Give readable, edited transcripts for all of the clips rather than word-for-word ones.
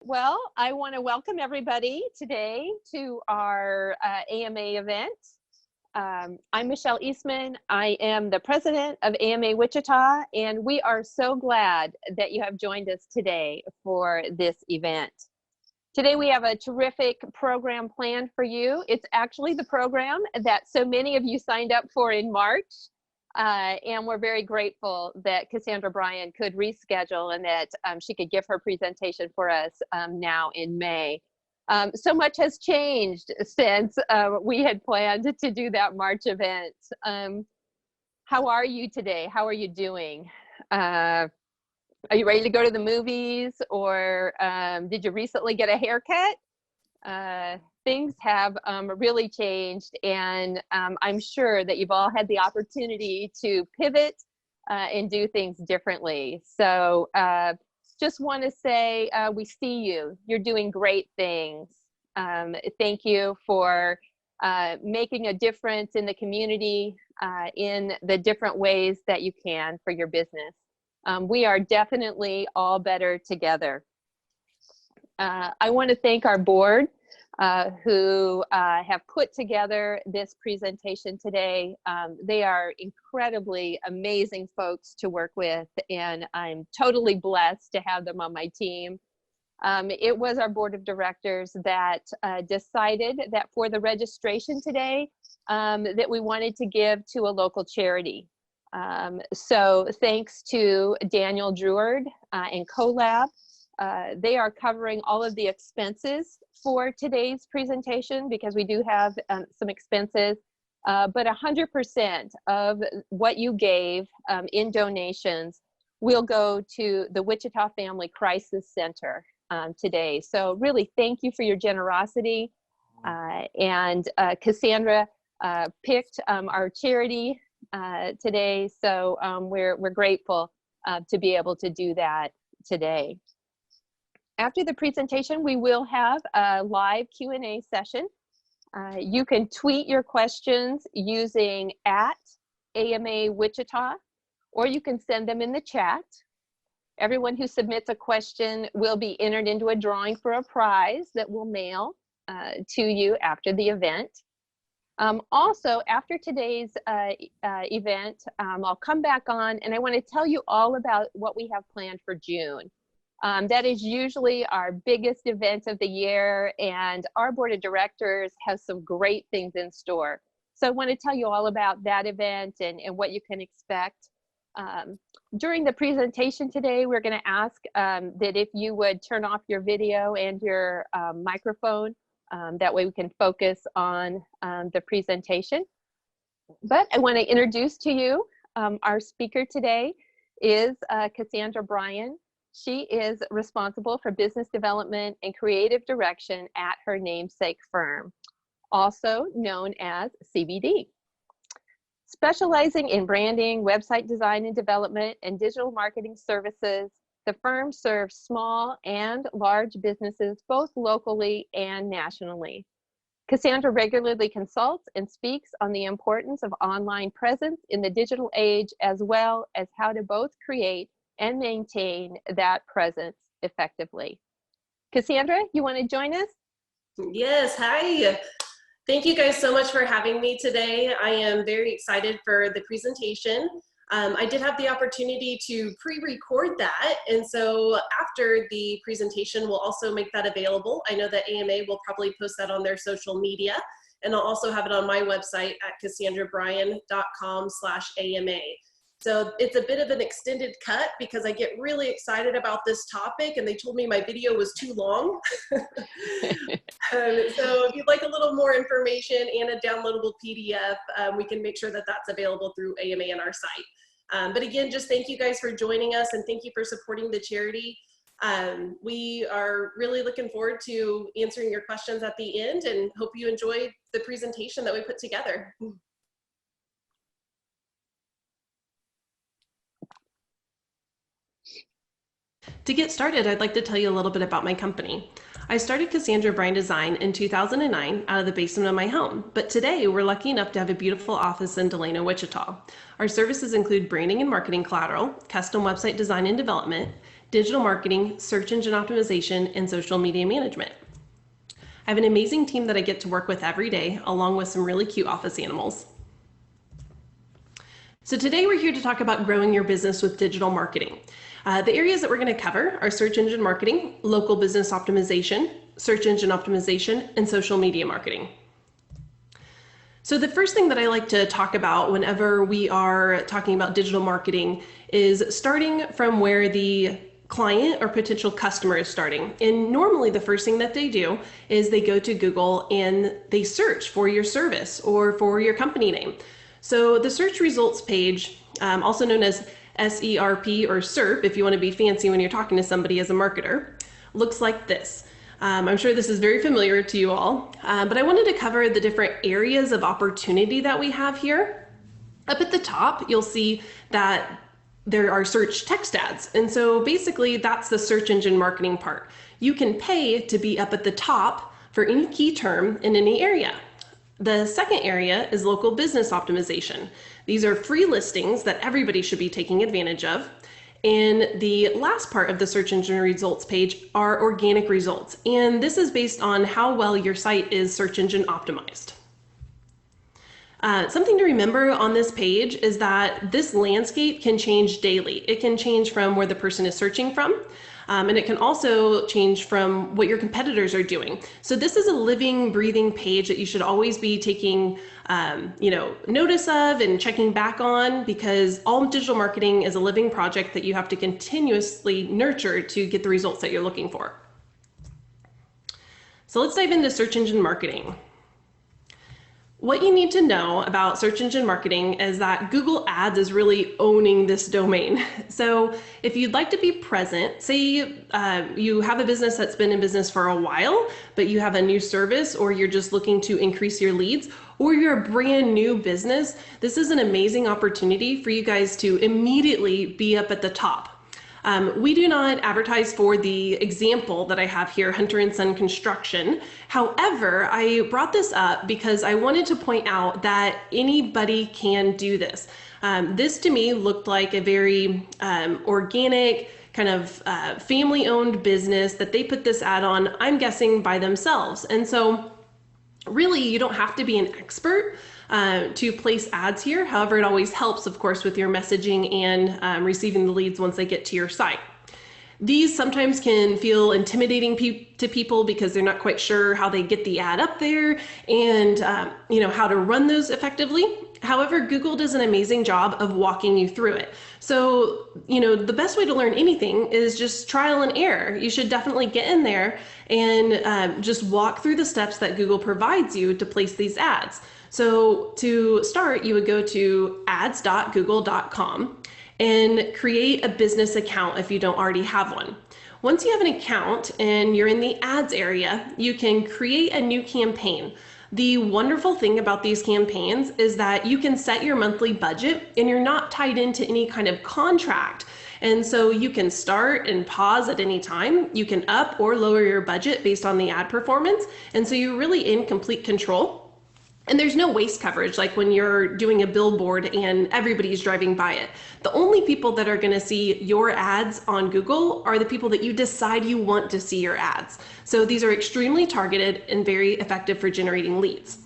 Well, I want to welcome everybody today to our AMA event. I'm Michelle Eastman. I am the president of AMA Wichita, and we are so glad that you have joined us today for this event. Today we have a terrific program planned for you. It's actually the program that so many of you signed up for in March. And we're very grateful that Cassandra Bryan could reschedule and that she could give her presentation for us now in May. So much has changed since we had planned to do that March event. How are you today? How are you doing? Are you ready to go to the movies, or did you recently get a haircut? Things have really changed, and I'm sure that you've all had the opportunity to pivot and do things differently. So just want to say we see you. You're doing great things. Thank you for making a difference in the community in the different ways that you can for your business. We are definitely all better together. I want to thank our board who have put together this presentation today. They are incredibly amazing folks to work with, and I'm totally blessed to have them on my team. It was our board of directors that decided that for the registration today, that we wanted to give to a local charity. So thanks to Daniel Druard and CoLab. They are covering all of the expenses for today's presentation because we do have some expenses, but 100% of what you gave in donations will go to the Wichita Family Crisis Center today. So really thank you for your generosity. And Cassandra picked our charity today, so we're grateful to be able to do that today. After the presentation, we will have a live Q&A session. You can tweet your questions using @AMA Wichita, or you can send them in the chat. Everyone who submits a question will be entered into a drawing for a prize that we'll mail to you after the event. Also, after today's event, I'll come back on and I want to tell you all about what we have planned for June. That is usually our biggest event of the year, and our board of directors has some great things in store. So I want to tell you all about that event and what you can expect. During the presentation today, we're going to ask that if you would turn off your video and your microphone. That way we can focus on the presentation. But I want to introduce to you our speaker today is Cassandra Bryan. She is responsible for business development and creative direction at her namesake firm, also known as CBD. Specializing in branding, website design and development, and digital marketing services, the firm serves small and large businesses both locally and nationally. Cassandra regularly consults and speaks on the importance of online presence in the digital age, as well as how to both create and maintain that presence effectively. Cassandra, you want to join us? Yes, hi. Thank you guys so much for having me today. I am very excited for the presentation. I did have the opportunity to pre-record that, and so after the presentation, we'll also make that available. I know that AMA will probably post that on their social media, and I'll also have it on my website at cassandrabryan.com/AMA. So it's a bit of an extended cut because I get really excited about this topic, and they told me my video was too long. So if you'd like a little more information and a downloadable PDF, we can make sure that that's available through AMA on our site. But again, just thank you guys for joining us, and thank you for supporting the charity. We are really looking forward to answering your questions at the end, and hope you enjoy the presentation that we put together. To get started, I'd like to tell you a little bit about my company. I started Cassandra Bryan Design in 2009 out of the basement of my home, but today we're lucky enough to have a beautiful office in Delano, Wichita. Our services include branding and marketing collateral, custom website design and development, digital marketing, search engine optimization, and social media management. I have an amazing team that I get to work with every day, along with some really cute office animals. So today we're here to talk about growing your business with digital marketing. The areas that we're going to cover are search engine marketing, local business optimization, search engine optimization, and social media marketing. So the first thing that I like to talk about whenever we are talking about digital marketing is starting from where the client or potential customer is starting. And normally the first thing that they do is they go to Google and they search for your service or for your company name. So the search results page, also known as SERP or SERP, if you want to be fancy when you're talking to somebody as a marketer, looks like this. I'm sure this is very familiar to you all, but I wanted to cover the different areas of opportunity that we have here. Up at the top, you'll see that there are search text ads. And so basically that's the search engine marketing part. You can pay to be up at the top for any key term in any area. The second area is local business optimization. These are free listings that everybody should be taking advantage of. And the last part of the search engine results page are organic results. And this is based on how well your site is search engine optimized. Something to remember on this page is that this landscape can change daily. It can change from where the person is searching from, and it can also change from what your competitors are doing. So this is a living, breathing page that you should always be taking notice of and checking back on, because all digital marketing is a living project that you have to continuously nurture to get the results that you're looking for. So let's dive into search engine marketing. What you need to know about search engine marketing is that Google Ads is really owning this domain. So if you'd like to be present, say you have a business that's been in business for a while, but you have a new service, or you're just looking to increase your leads, or you're a brand new business, this is an amazing opportunity for you guys to immediately be up at the top. We do not advertise for the example that I have here, Hunter & Son Construction. However, I brought this up because I wanted to point out that anybody can do this. This to me looked like a very organic, kind of family-owned business that they put this ad on, I'm guessing, by themselves. And so really, you don't have to be an expert to place ads here. However, it always helps, of course, with your messaging and receiving the leads once they get to your site. These sometimes can feel intimidating to people because they're not quite sure how they get the ad up there and how to run those effectively. However, Google does an amazing job of walking you through it. So, the best way to learn anything is just trial and error. You should definitely get in there and just walk through the steps that Google provides you to place these ads. So to start, you would go to ads.google.com and create a business account if you don't already have one. Once you have an account and you're in the ads area, you can create a new campaign. The wonderful thing about these campaigns is that you can set your monthly budget and you're not tied into any kind of contract. And so you can start and pause at any time. You can up or lower your budget based on the ad performance. And so you're really in complete control. And there's no waste coverage like when you're doing a billboard and everybody's driving by it. The only people that are going to see your ads on Google are the people that you decide you want to see your ads. So these are extremely targeted and very effective for generating leads.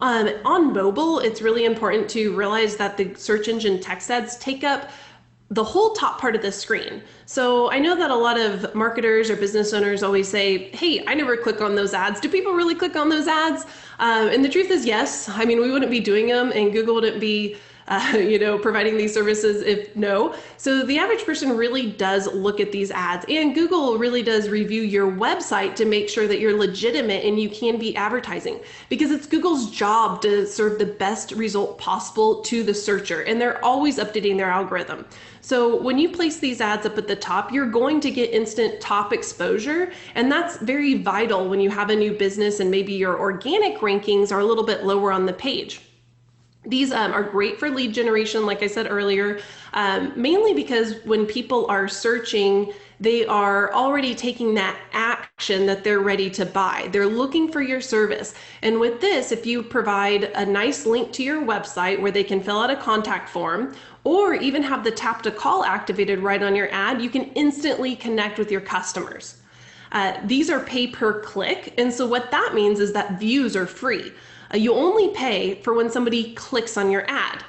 On mobile, it's really important to realize that the search engine text ads take up the whole top part of the screen. So I know that a lot of marketers or business owners always say, hey, I never click on those ads. Do people really click on those ads? And the truth is yes. I mean, we wouldn't be doing them and Google wouldn't be providing these services if no. So the average person really does look at these ads, and Google really does review your website to make sure that you're legitimate and you can be advertising, because it's Google's job to serve the best result possible to the searcher, and they're always updating their algorithm. So when you place these ads up at the top, you're going to get instant top exposure, and that's very vital when you have a new business and maybe your organic rankings are a little bit lower on the page. These are great for lead generation, like I said earlier, mainly because when people are searching they are already taking that action that they're ready to buy. They're looking for your service. And with this, if you provide a nice link to your website where they can fill out a contact form, or even have the tap to call activated right on your ad, you can instantly connect with your customers. These are pay per click, and so what that means is that views are free. You only pay for when somebody clicks on your ad.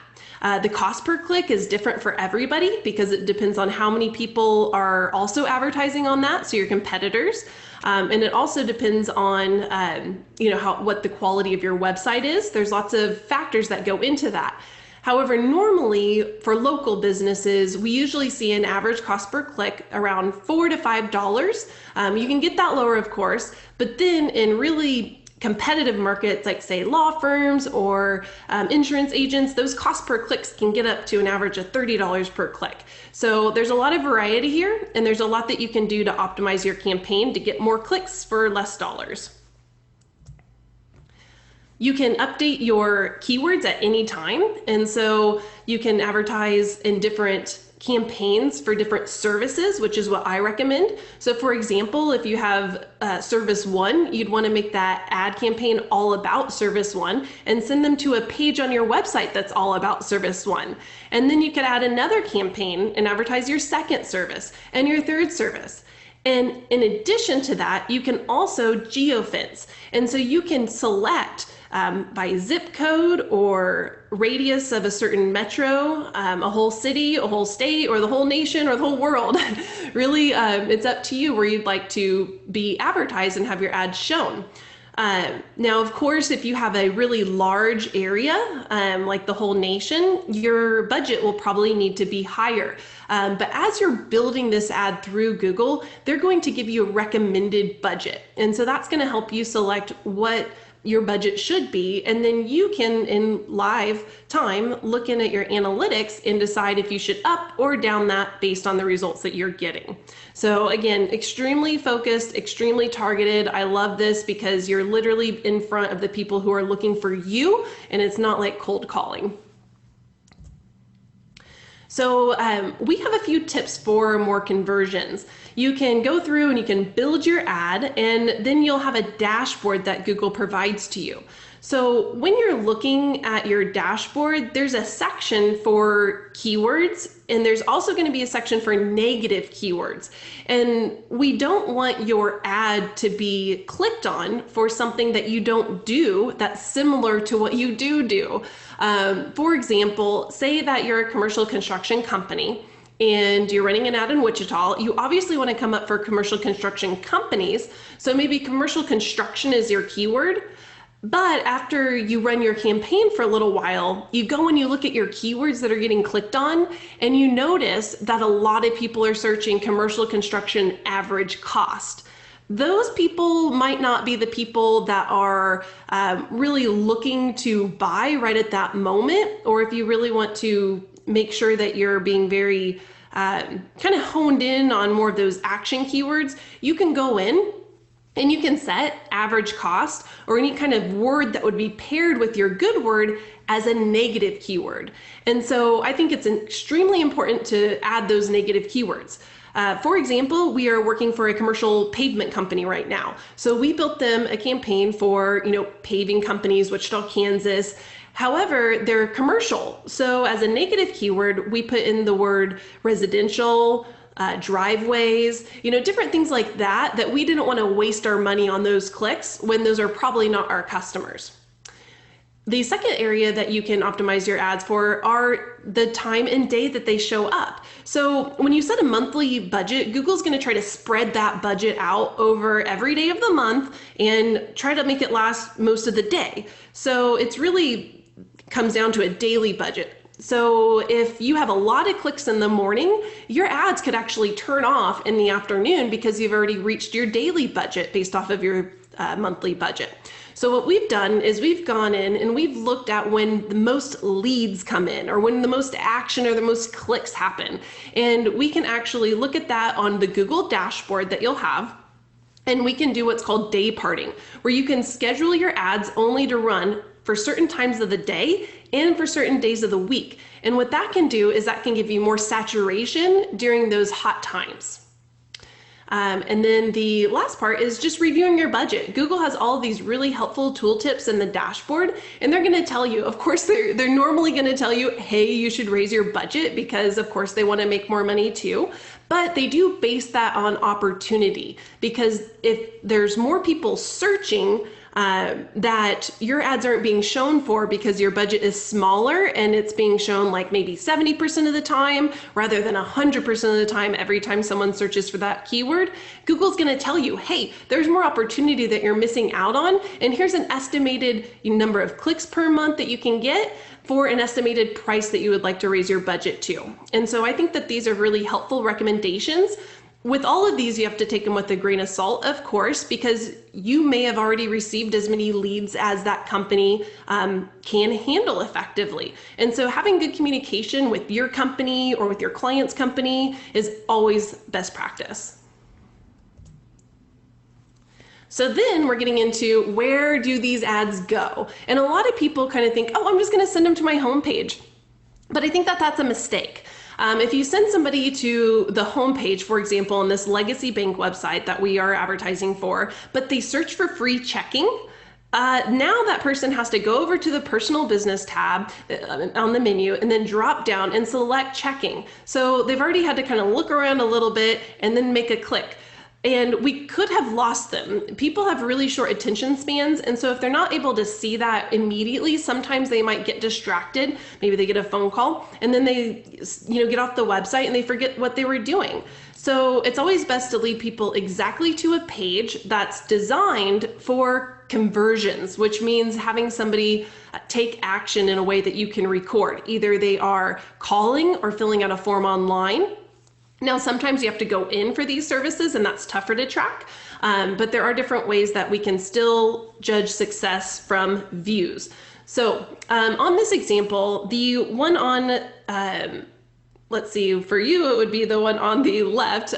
The cost per click is different for everybody because it depends on how many people are also advertising on that, so your competitors. And it also depends on what the quality of your website is. There's lots of factors that go into that. However, normally for local businesses, we usually see an average cost per click around $4 to $5. You can get that lower, of course, but then in really competitive markets like, say, law firms or insurance agents, those costs per clicks can get up to an average of $30 per click. So there's a lot of variety here, and there's a lot that you can do to optimize your campaign to get more clicks for less dollars. You can update your keywords at any time, and so you can advertise in different campaigns for different services, which is what I recommend. So for example, if you have service one, you'd want to make that ad campaign all about service one and send them to a page on your website that's all about service one. And then you could add another campaign and advertise your second service and your third service. And in addition to that, you can also geofence. And so you can select by zip code or radius of a certain metro, a whole city, a whole state, or the whole nation, or the whole world. Really, it's up to you where you'd like to be advertised and have your ads shown. Now, of course, if you have a really large area, like the whole nation, your budget will probably need to be higher. But as you're building this ad through Google, they're going to give you a recommended budget. And so that's going to help you select what your budget should be, and then you can, in live time, look in at your analytics and decide if you should up or down that based on the results that you're getting. So again, extremely focused, extremely targeted. I love this because you're literally in front of the people who are looking for you, and it's not like cold calling. So we have a few tips for more conversions. You can go through and you can build your ad, and then you'll have a dashboard that Google provides to you. So when you're looking at your dashboard, there's a section for keywords, and there's also going to be a section for negative keywords. And we don't want your ad to be clicked on for something that you don't do that's similar to what you do. For example, say that you're a commercial construction company and you're running an ad in Wichita. You obviously want to come up for commercial construction companies. So maybe commercial construction is your keyword. But after you run your campaign for a little while, you go and you look at your keywords that are getting clicked on, and you notice that a lot of people are searching commercial construction average cost. Those people might not be the people that are really looking to buy right at that moment, or if you really want to make sure that you're being very kind of honed in on more of those action keywords, you can go in and you can set average cost or any kind of word that would be paired with your good word as a negative keyword. And so I think it's extremely important to add those negative keywords. For example, we are working for a commercial pavement company right now. So we built them a campaign for, paving companies, Wichita, Kansas. However, they're commercial. So as a negative keyword, we put in the word residential, driveways, different things like that we didn't want to waste our money on those clicks when those are probably not our customers. The second area that you can optimize your ads for are the time and day that they show up. So when you set a monthly budget, Google's going to try to spread that budget out over every day of the month and try to make it last most of the day. So it's really comes down to a daily budget. So if you have a lot of clicks in the morning, your ads could actually turn off in the afternoon because you've already reached your daily budget based off of your monthly budget. So what we've done is we've gone in and we've looked at when the most leads come in or when the most action or the most clicks happen. And we can actually look at that on the Google dashboard that you'll have. And we can do what's called day parting, where you can schedule your ads only to run for certain times of the day and for certain days of the week. And what that can do is that can give you more saturation during those hot times. And then the last part is just reviewing your budget. Google has all of these really helpful tooltips in the dashboard, and they're going to tell you, of course, they're normally going to tell you, hey, you should raise your budget because, of course, they want to make more money too. But they do base that on opportunity, because if there's more people searching, that your ads aren't being shown for because your budget is smaller and it's being shown like maybe 70% of the time rather than 100% of the time every time someone searches for that keyword, Google's going to tell you, hey, there's more opportunity that you're missing out on, and here's an estimated number of clicks per month that you can get for an estimated price that you would like to raise your budget to. And so I think that these are really helpful recommendations. With all of these, you have to take them with a grain of salt, of course, because you may have already received as many leads as that company can handle effectively. And so having good communication with your company or with your client's company is always best practice. So then we're getting into, where do these ads go? And a lot of people kind of think, oh, I'm just going to send them to my homepage. But I think that that's a mistake. If you send somebody to the homepage, for example, on this Legacy Bank website that we are advertising for, but they search for free checking, now that person has to go over to the personal business tab on the menu and then drop down and select checking. So they've already had to kind of look around a little bit and then make a click. And we could have lost them. People have really short attention spans, and so if they're not able to see that immediately, sometimes they might get distracted. Maybe they get a phone call, and then they, get off the website and they forget what they were doing. So it's always best to lead people exactly to a page that's designed for conversions, which means having somebody take action in a way that you can record. Either they are calling or filling out a form online. Now, sometimes you have to go in for these services, and that's tougher to track, but there are different ways that we can still judge success from views. So on this example, the one on, let's see, for you, it would be the one on the left,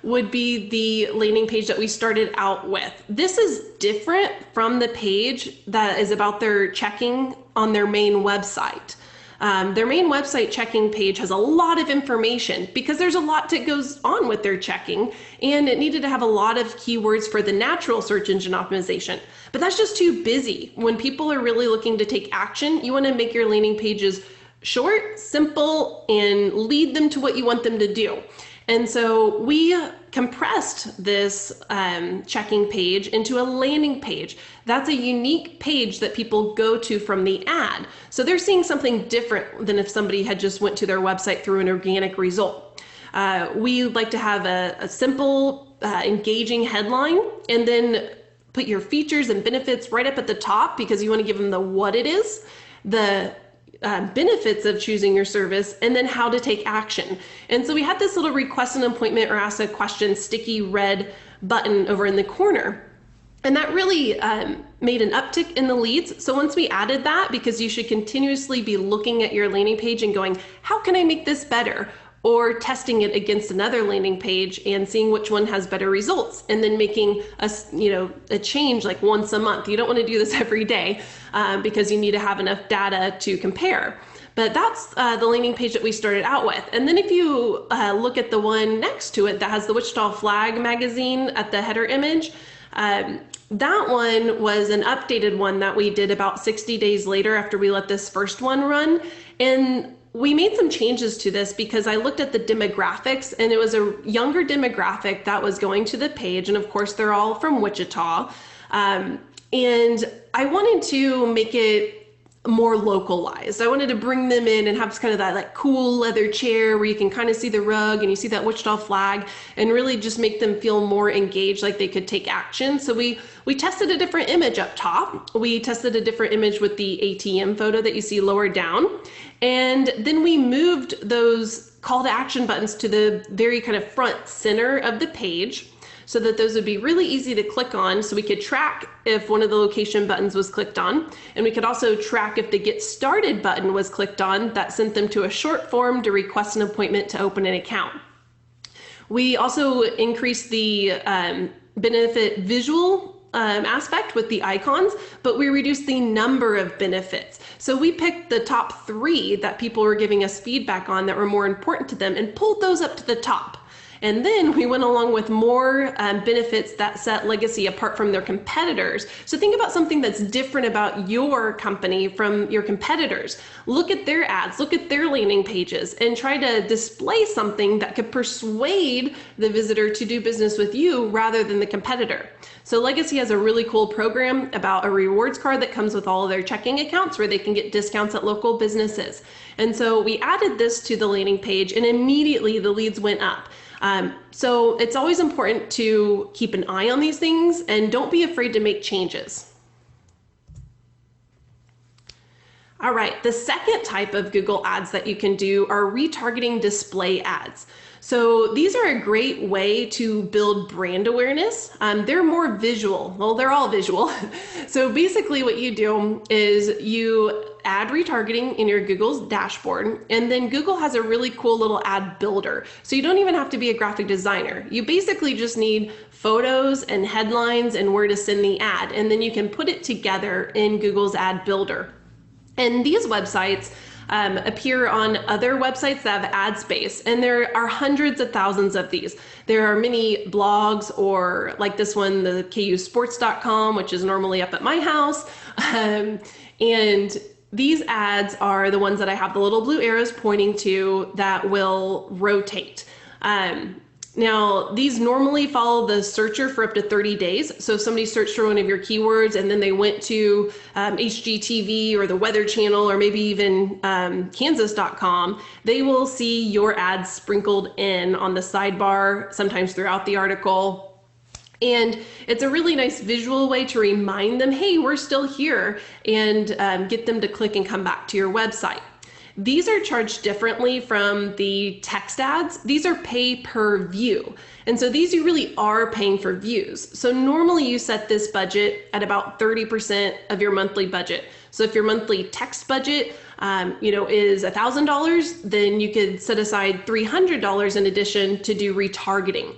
would be the landing page that we started out with. This is different from the page that is about their checking on their main website. Their main website checking page has a lot of information because there's a lot that goes on with their checking, and it needed to have a lot of keywords for the natural search engine optimization. But that's just too busy. When people are really looking to take action, you want to make your landing pages short, simple, and lead them to what you want them to do. And so we compressed this checking page into a landing page. That's a unique page that people go to from the ad. So they're seeing something different than if somebody had just went to their website through an organic result. We like to have a simple, engaging headline, and then put your features and benefits right up at the top, because you want to give them the what it is, the benefits of choosing your service, and then how to take action. And so we had this little request an appointment or ask a question sticky red button over in the corner. And that really made an uptick in the leads. So once we added that, because you should continuously be looking at your landing page and going, how can I make this better? Or testing it against another landing page and seeing which one has better results, and then making a change like once a month. You don't want to do this every day because you need to have enough data to compare. But that's the landing page that we started out with. And then if you look at the one next to it that has the Wichita Flag magazine at the header image, that one was an updated one that we did about 60 days later after we let this first one run. And we made some changes to this because I looked at the demographics, and it was a younger demographic that was going to the page. And of course, they're all from Wichita. And I wanted to make it more localized. I wanted to bring them in and have kind of that like cool leather chair where you can kind of see the rug and you see that Wichita flag, and really just make them feel more engaged, like they could take action. So we tested a different image up top. We tested a different image with the ATM photo that you see lower down. And then we moved those call to action buttons to the very kind of front center of the page, so that those would be really easy to click on, so we could track if one of the location buttons was clicked on. And we could also track if the Get Started button was clicked on. That sent them to a short form to request an appointment to open an account. We also increased the benefit visual aspect with the icons, but we reduced the number of benefits. So we picked the top 3 that people were giving us feedback on that were more important to them and pulled those up to the top. And then we went along with more benefits that set Legacy apart from their competitors. So think about something that's different about your company from your competitors. Look at their ads, look at their landing pages, and try to display something that could persuade the visitor to do business with you rather than the competitor. So Legacy has a really cool program about a rewards card that comes with all of their checking accounts where they can get discounts at local businesses. And so we added this to the landing page and immediately the leads went up. So it's always important to keep an eye on these things and don't be afraid to make changes. All right, the second type of Google ads that you can do are retargeting display ads. So these are a great way to build brand awareness. They're more visual. Well, they're all visual. So basically what you do is you add retargeting in your Google's dashboard, and then Google has a really cool little ad builder. So you don't even have to be a graphic designer. You basically just need photos and headlines and where to send the ad, and then you can put it together in Google's ad builder. And these websites appear on other websites that have ad space, and there are hundreds of thousands of these. There are many blogs, or like this one, the kusports.com, which is normally up at my house. And these ads are the ones that I have the little blue arrows pointing to that will rotate. Now, these normally follow the searcher for up to 30 days. So if somebody searched for one of your keywords and then they went to HGTV or the Weather Channel or maybe even Kansas.com, they will see your ads sprinkled in on the sidebar, sometimes throughout the article. And it's a really nice visual way to remind them, hey, we're still here, and get them to click and come back to your website. These are charged differently from the text ads. These are pay per view. And so these you really are paying for views. So normally you set this budget at about 30% of your monthly budget. So if your monthly text budget is $1,000, then you could set aside $300 in addition to do retargeting.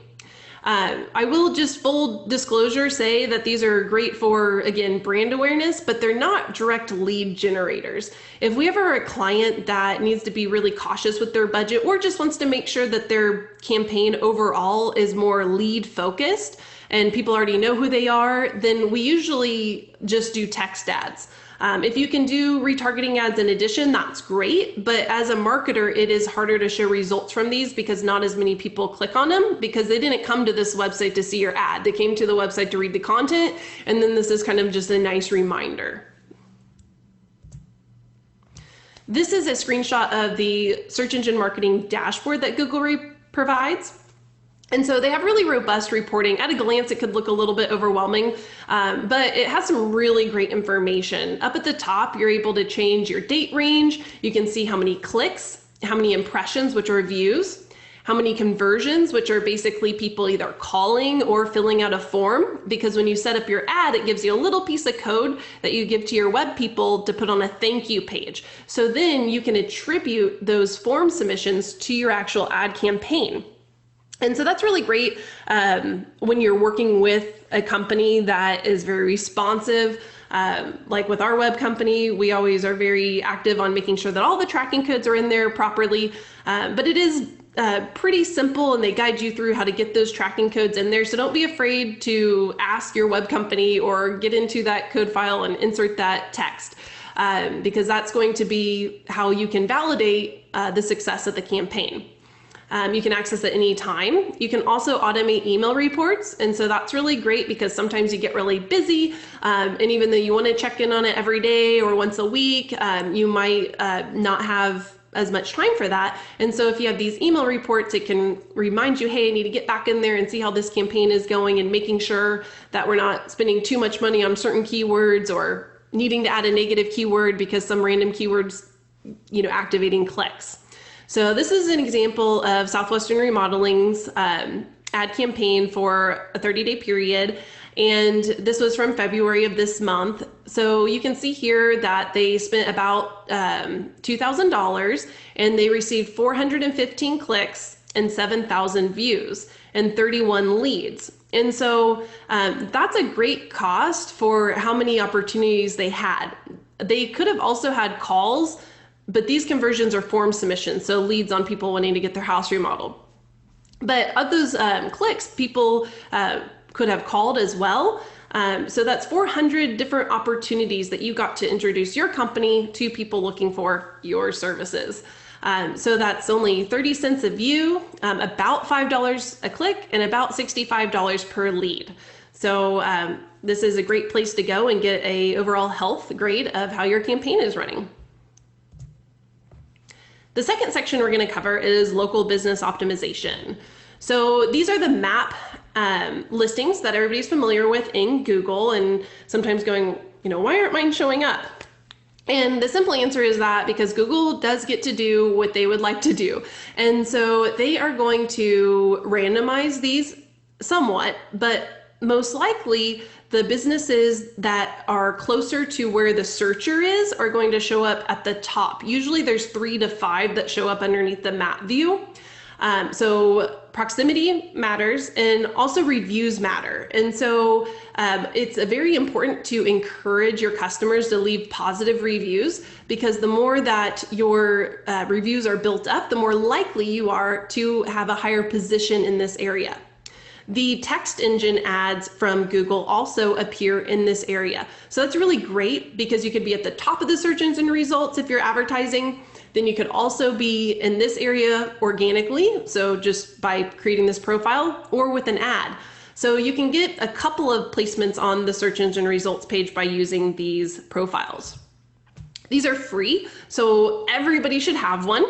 I will just full disclosure say that these are great for, again, brand awareness, but they're not direct lead generators. If we ever are a client that needs to be really cautious with their budget or just wants to make sure that their campaign overall is more lead focused and people already know who they are, then we usually just do text ads. If you can do retargeting ads in addition, that's great. But as a marketer, it is harder to show results from these because not as many people click on them because they didn't come to this website to see your ad. They came to the website to read the content. And then this is kind of just a nice reminder. This is a screenshot of the search engine marketing dashboard that Google provides. And so they have really robust reporting. At a glance, it could look a little bit overwhelming, but it has some really great information. Up at the top, you're able to change your date range. You can see how many clicks, how many impressions, which are views, how many conversions, which are basically people either calling or filling out a form, because when you set up your ad, it gives you a little piece of code that you give to your web people to put on a thank you page. So then you can attribute those form submissions to your actual ad campaign. And so that's really great when you're working with a company that is very responsive. Like with our web company, we always are very active on making sure that all the tracking codes are in there properly. But it is pretty simple, and they guide you through how to get those tracking codes in there. So don't be afraid to ask your web company or get into that code file and insert that text, because that's going to be how you can validate the success of the campaign. You can access it anytime. You can also automate email reports. And so that's really great because sometimes you get really busy. And even though you want to check in on it every day or once a week, you might not have as much time for that. And so if you have these email reports, it can remind you, hey, I need to get back in there and see how this campaign is going, and making sure that we're not spending too much money on certain keywords or needing to add a negative keyword because some random keywords, activating clicks. So this is an example of Southwestern Remodeling's ad campaign for a 30-day period. And this was from February of this month. So you can see here that they spent about $2,000 and they received 415 clicks and 7,000 views and 31 leads. And so that's a great cost for how many opportunities they had. They could have also had calls, but these conversions are form submissions, so leads on people wanting to get their house remodeled. But of those clicks, people could have called as well. So that's 400 different opportunities that you got to introduce your company to people looking for your services. So that's only 30 cents a view, about $5 a click, and about $65 per lead. So this is a great place to go and get a overall health grade of how your campaign is running. The second section we're going to cover is local business optimization. So these are the map listings that everybody's familiar with in Google, and sometimes going, why aren't mine showing up? And the simple answer is that because Google does get to do what they would like to do. And so they are going to randomize these somewhat, but most likely the businesses that are closer to where the searcher is are going to show up at the top. Usually there's 3 to 5 that show up underneath the map view. So proximity matters, and also reviews matter. And so it's very important to encourage your customers to leave positive reviews, because the more that your reviews are built up, the more likely you are to have a higher position in this area. The text engine ads from Google also appear in this area. So that's really great because you could be at the top of the search engine results if you're advertising. Then you could also be in this area organically, so just by creating this profile, or with an ad. So you can get a couple of placements on the search engine results page by using these profiles. These are free, so everybody should have one.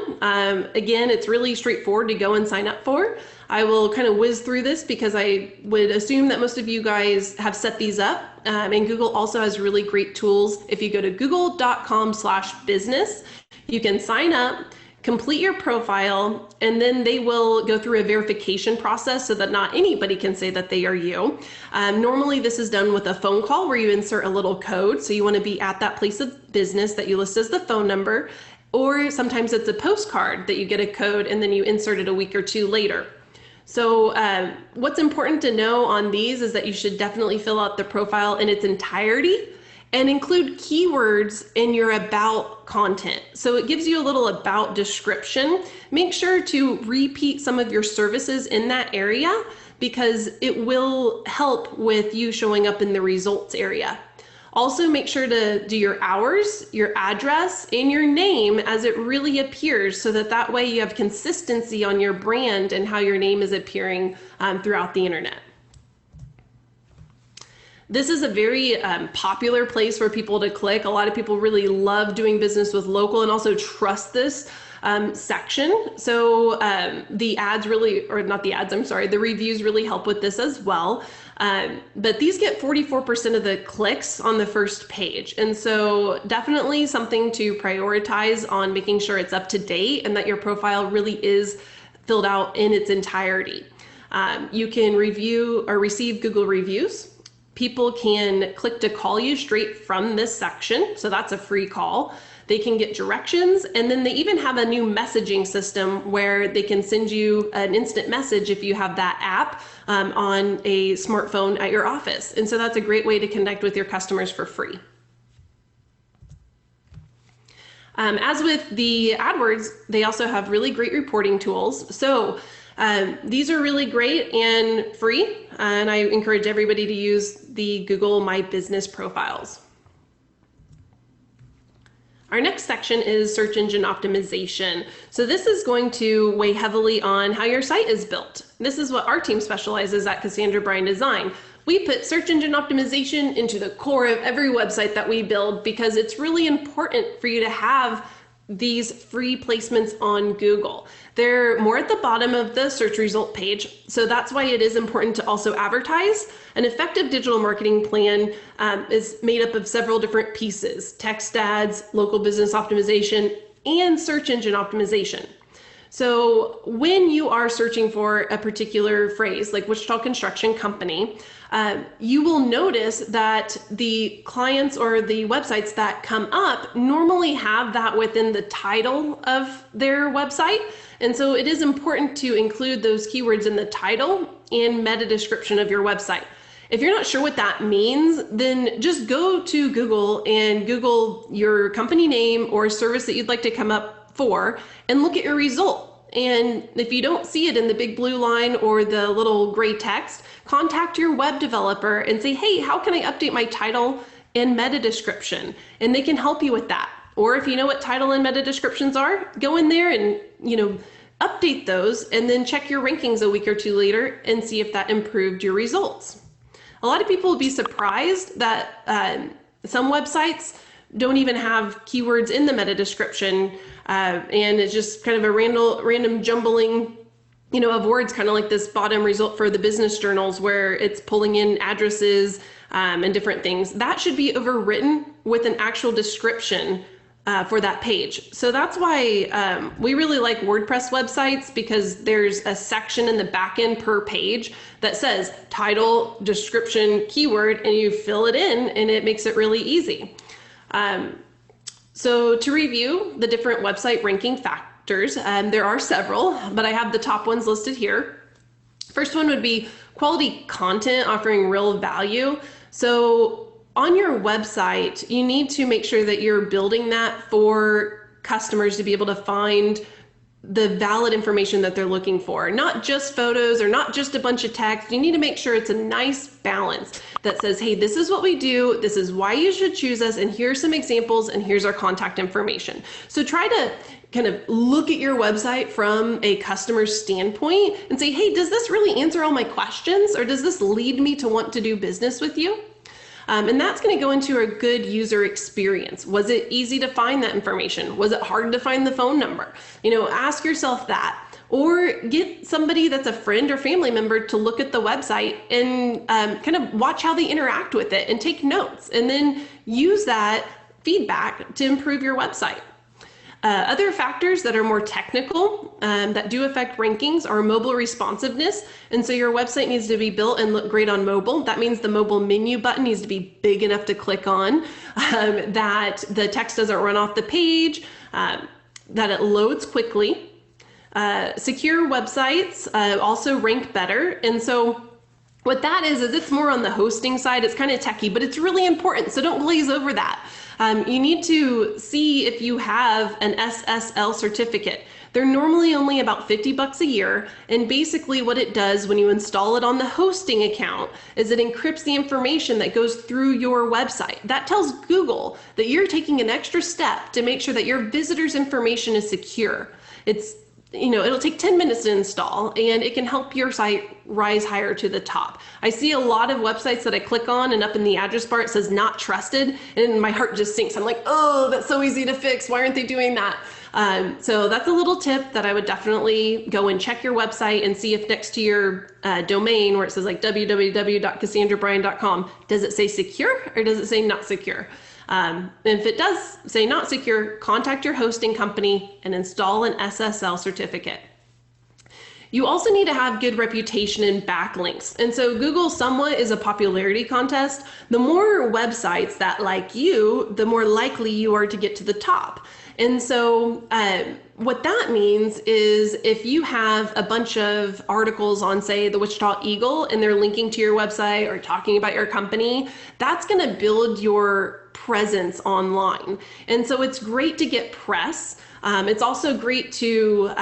Again, it's really straightforward to go and sign up for. I will kind of whiz through this because I would assume that most of you guys have set these up. And Google also has really great tools. If you go to google.com/business, you can sign up, complete your profile, and then they will go through a verification process so that not anybody can say that they are you. Normally this is done with a phone call where you insert a little code. So you want to be at that place of business that you list as the phone number, or sometimes it's a postcard that you get a code and then you insert it a week or 2 later. So what's important to know on these is that you should definitely fill out the profile in its entirety and include keywords in your about content. So it gives you a little about description. Make sure to repeat some of your services in that area because it will help with you showing up in the results area. Also make sure to do your hours, your address, and your name as it really appears so that way you have consistency on your brand and how your name is appearing throughout the internet. This is a very popular place for people to click. A lot of people really love doing business with local and also trust this section. So the ads really, or not the ads, I'm sorry, the reviews really help with this as well. But these get 44% of the clicks on the first page. And so definitely something to prioritize on making sure it's up to date and that your profile really is filled out in its entirety. You can review or receive Google reviews. People can click to call you straight from this section. So that's a free call. They can get directions, and then they even have a new messaging system where they can send you an instant message if you have that app on a smartphone at your office. And so that's a great way to connect with your customers for free. As with the AdWords, they also have really great reporting tools. So these are really great and free, and I encourage everybody to use the Google My Business profiles. Our next section is search engine optimization. So this is going to weigh heavily on how your site is built. This is what our team specializes at Cassandra Bryan Design. We put search engine optimization into the core of every website that we build because it's really important for you to have these free placements on Google. They're more at the bottom of the search result page, so that's why it is important to also advertise. An effective digital marketing plan is made up of several different pieces: text ads, local business optimization, and search engine optimization. So when you are searching for a particular phrase, like Wichita Construction Company, you will notice that the clients or the websites that come up normally have that within the title of their website. And so it is important to include those keywords in the title and meta description of your website. If you're not sure what that means, then just go to Google and Google your company name or service that you'd like to come up for and look at your result. And if you don't see it in the big blue line or the little gray text, contact your web developer and say, hey, how can I update my title and meta description? And they can help you with that. Or if you know what title and meta descriptions are, go in there and, update those and then check your rankings a week or two later and see if that improved your results. A lot of people will be surprised that some websites don't even have keywords in the meta description, and it's just kind of a random jumbling of words, kind of like this bottom result for the business journals where it's pulling in addresses and different things. That should be overwritten with an actual description for that page. So that's why we really like WordPress websites, because there's a section in the back end per page that says title, description, keyword, and you fill it in and it makes it really easy. So to review the different website ranking factors, there are several, but I have the top ones listed here. First one would be quality content offering real value. So on your website, you need to make sure that you're building that for customers to be able to find the valid information that they're looking for, not just photos or not just a bunch of text. You need to make sure it's a nice balance that says, hey, this is what we do, this is why you should choose us, and here's some examples, and here's our contact information. So try to kind of look at your website from a customer's standpoint and say, hey, does this really answer all my questions, or does this lead me to want to do business with you? And that's going to go into a good user experience. Was it easy to find that information? Was it hard to find the phone number? Ask yourself that. Or get somebody that's a friend or family member to look at the website and kind of watch how they interact with it and take notes, and then use that feedback to improve your website. Other factors that are more technical that do affect rankings are mobile responsiveness. And so your website needs to be built and look great on mobile. That means the mobile menu button needs to be big enough to click on, that the text doesn't run off the page, that it loads quickly. Secure websites also rank better. And so what that is it's more on the hosting side. It's kind of techie, but it's really important. So don't glaze over that. You need to see if you have an SSL certificate. They're normally only about $50 a year. And basically what it does when you install it on the hosting account is it encrypts the information that goes through your website. That tells Google that you're taking an extra step to make sure that your visitors' information is secure. It'll take 10 minutes to install, and it can help your site rise higher to the top. I see a lot of websites that I click on, and up in the address bar it says not trusted, and my heart just sinks. I'm like, oh, that's so easy to fix. Why aren't they doing that? So that's a little tip that I would definitely go and check your website and see if next to your domain where it says like www.cassandrabryan.com, does it say secure or does it say not secure? If it does say not secure, contact your hosting company and install an SSL certificate. You also need to have good reputation and backlinks. And so Google somewhat is a popularity contest. The more websites that like you, the more likely you are to get to the top. And so what that means is if you have a bunch of articles on, say, the Wichita Eagle, and they're linking to your website or talking about your company, that's going to build your presence online. And so it's great to get press. It's also great to,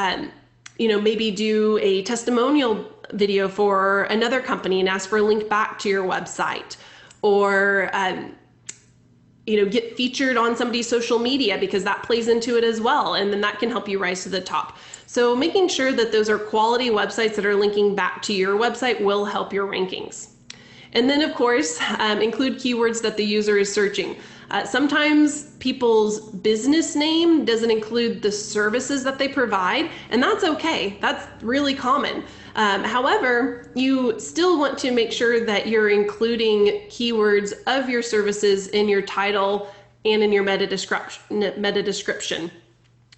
maybe do a testimonial video for another company and ask for a link back to your website, or get featured on somebody's social media, because that plays into it as well. And then that can help you rise to the top. So making sure that those are quality websites that are linking back to your website will help your rankings. And then of course, include keywords that the user is searching. Sometimes people's business name doesn't include the services that they provide, and that's okay. That's really common. However, you still want to make sure that you're including keywords of your services in your title and in your meta description.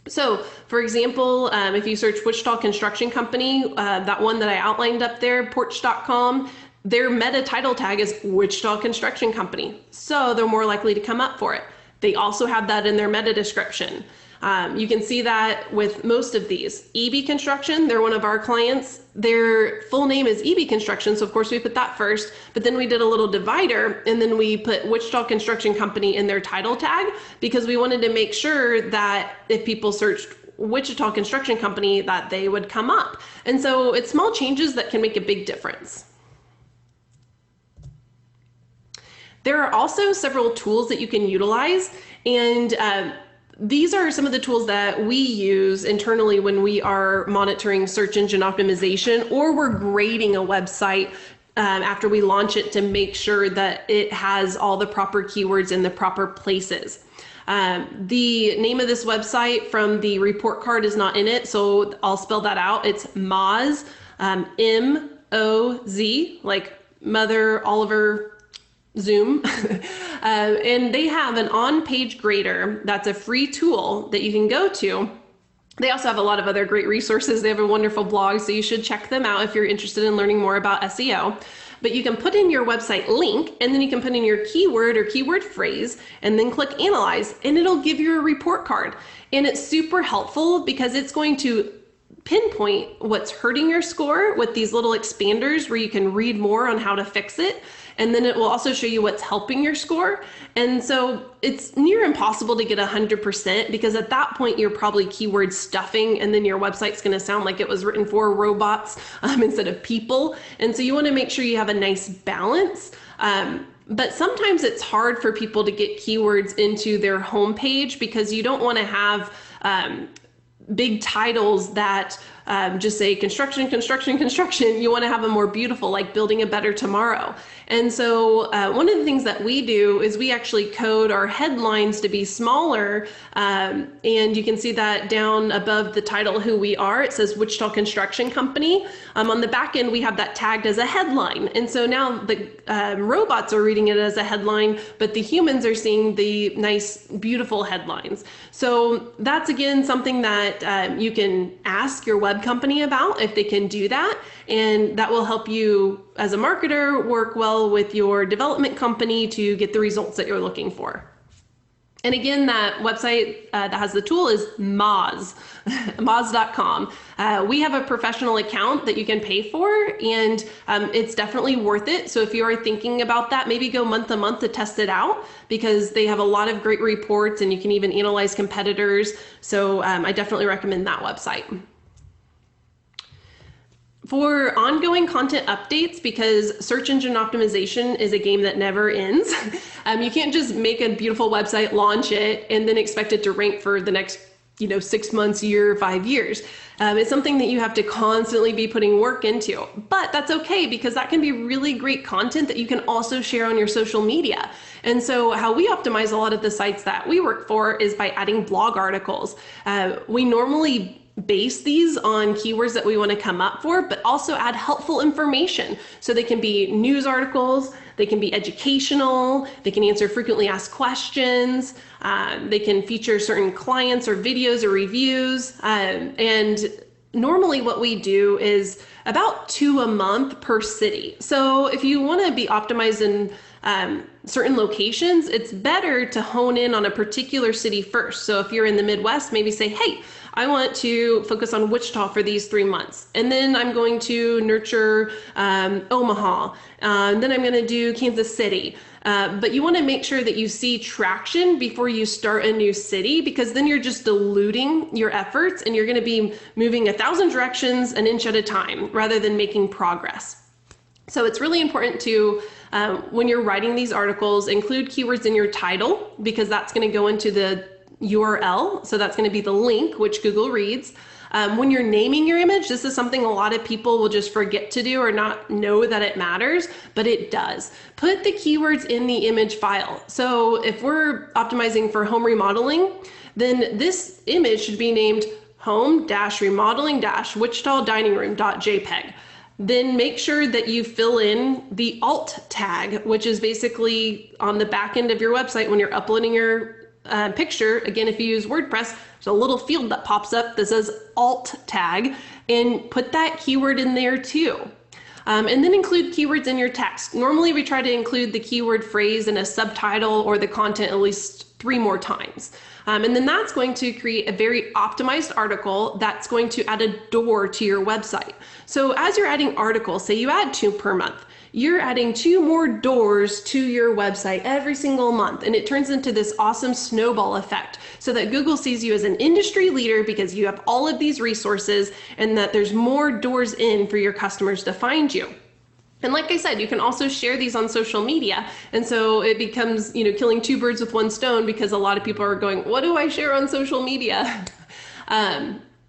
So for example, if you search Wichita Construction Company, that one that I outlined up there, porch.com, their meta title tag is Wichita Construction Company. So they're more likely to come up for it. They also have that in their meta description. You can see that with most of these. EB Construction, they're one of our clients. Their full name is EB Construction, so of course we put that first, but then we did a little divider and then we put Wichita Construction Company in their title tag, because we wanted to make sure that if people searched Wichita Construction Company, that they would come up. And so it's small changes that can make a big difference. There are also several tools that you can utilize, and these are some of the tools that we use internally when we are monitoring search engine optimization, or we're grading a website after we launch it to make sure that it has all the proper keywords in the proper places. The name of this website from the report card is not in it, so I'll spell that out. It's Moz, M-O-Z, like Mother Oliver Zoom. And they have an on-page grader that's a free tool that you can go to. They also have a lot of other great resources. They have a wonderful blog, so you should check them out if you're interested in learning more about SEO. But you can put in your website link, and then you can put in your keyword or keyword phrase, and then click Analyze, and it'll give you a report card. And it's super helpful because it's going to pinpoint what's hurting your score with these little expanders where you can read more on how to fix it. And then it will also show you what's helping your score. And so it's near impossible to get 100% because at that point you're probably keyword stuffing, and then your website's going to sound like it was written for robots instead of people. And so you want to make sure you have a nice balance. But sometimes it's hard for people to get keywords into their homepage because you don't want to have big titles that just say construction, construction, construction. You want to have them more beautiful, like building a better tomorrow. And so one of the things that we do is we actually code our headlines to be smaller. And you can see that down above the title, who we are, it says Wichita Construction Company. On the back end, we have that tagged as a headline. And so now the robots are reading it as a headline, but the humans are seeing the nice, beautiful headlines. So that's, again, something that you can ask your web company about if they can do that. And that will help you as a marketer work well with your development company to get the results that you're looking for. And again, that website that has the tool is Moz, Moz.com. We have a professional account that you can pay for, and it's definitely worth it. So if you are thinking about that, maybe go month to month to test it out, because they have a lot of great reports and you can even analyze competitors. So I definitely recommend that website. For ongoing content updates, because search engine optimization is a game that never ends, you can't just make a beautiful website, launch it, and then expect it to rank for the next 6 months, year, 5 years. It's something that you have to constantly be putting work into, but that's okay because that can be really great content that you can also share on your social media. And so how we optimize a lot of the sites that we work for is by adding blog articles. We normally base these on keywords that we want to come up for, but also add helpful information. So they can be news articles, they can be educational, they can answer frequently asked questions, they can feature certain clients or videos or reviews. And normally what we do is about 2 a month per city. So if you want to be optimized in certain locations, it's better to hone in on a particular city first. So if you're in the Midwest, maybe say, hey, I want to focus on Wichita for these 3 months. And then I'm going to nurture Omaha. Then I'm going to do Kansas City. But you want to make sure that you see traction before you start a new city, because then you're just diluting your efforts and you're going to be moving 1,000 directions an inch at a time rather than making progress. So it's really important to, when you're writing these articles, include keywords in your title, because that's going to go into the URL. So that's going to be the link, which Google reads. When you're naming your image, this is something a lot of people will just forget to do or not know that it matters, but it does. Put the keywords in the image file. So if we're optimizing for home remodeling, then this image should be named home-remodeling-wichita dining room.jpg. Then make sure that you fill in the alt tag, which is basically on the back end of your website when you're uploading your picture. Again, if you use WordPress, there's a little field that pops up that says alt tag, and put that keyword in there too. And then include keywords in your text. Normally we try to include the keyword phrase in a subtitle or the content at least 3 more times. And then that's going to create a very optimized article that's going to add a door to your website. So as you're adding articles, say you add 2 per month, you're adding 2 more doors to your website every single month. And it turns into this awesome snowball effect so that Google sees you as an industry leader because you have all of these resources and that there's more doors in for your customers to find you. And like I said, you can also share these on social media. And so it becomes, killing 2 birds with 1 stone, because a lot of people are going, what do I share on social media?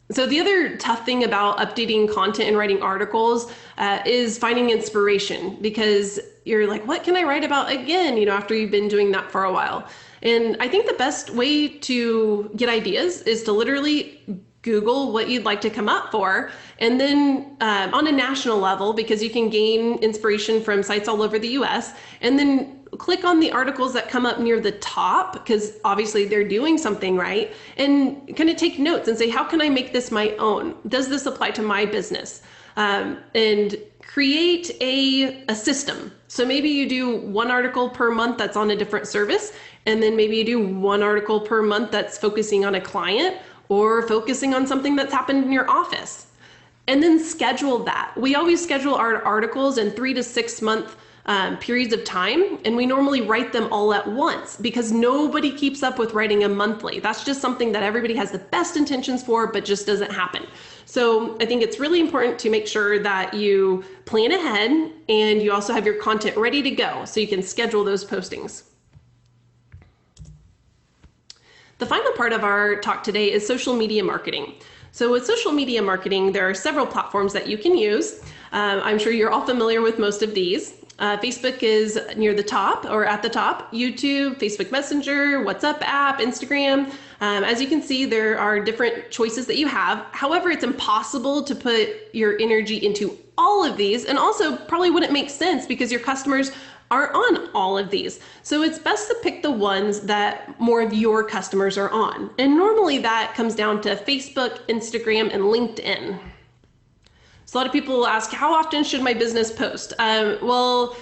So the other tough thing about updating content and writing articles is finding inspiration, because you're like, what can I write about again, after you've been doing that for a while? And I think the best way to get ideas is to literally Google what you'd like to come up for, and then on a national level, because you can gain inspiration from sites all over the US, and then click on the articles that come up near the top, because obviously they're doing something right, and kind of take notes and say, how can I make this my own? Does this apply to my business? And create a system. So maybe you do 1 article per month that's on a different service, and then maybe you do 1 article per month that's focusing on a client or focusing on something that's happened in your office. And then schedule that. We always schedule our articles in 3 to 6 month periods of time, and we normally write them all at once, because nobody keeps up with writing a monthly. That's just something that everybody has the best intentions for, but just doesn't happen. So I think it's really important to make sure that you plan ahead, and you also have your content ready to go so you can schedule those postings. The final part of our talk today is social media marketing. So with social media marketing, there are several platforms that you can use. I'm sure you're all familiar with most of these. Facebook is near the top, or at the top. YouTube, Facebook Messenger, WhatsApp app, Instagram. As you can see, there are different choices that you have. However, it's impossible to put your energy into all of these, and also probably wouldn't make sense because your customers are on all of these. So it's best to pick the ones that more of your customers are on. And normally that comes down to Facebook, Instagram, and LinkedIn. So a lot of people will ask, how often should my business post? Well,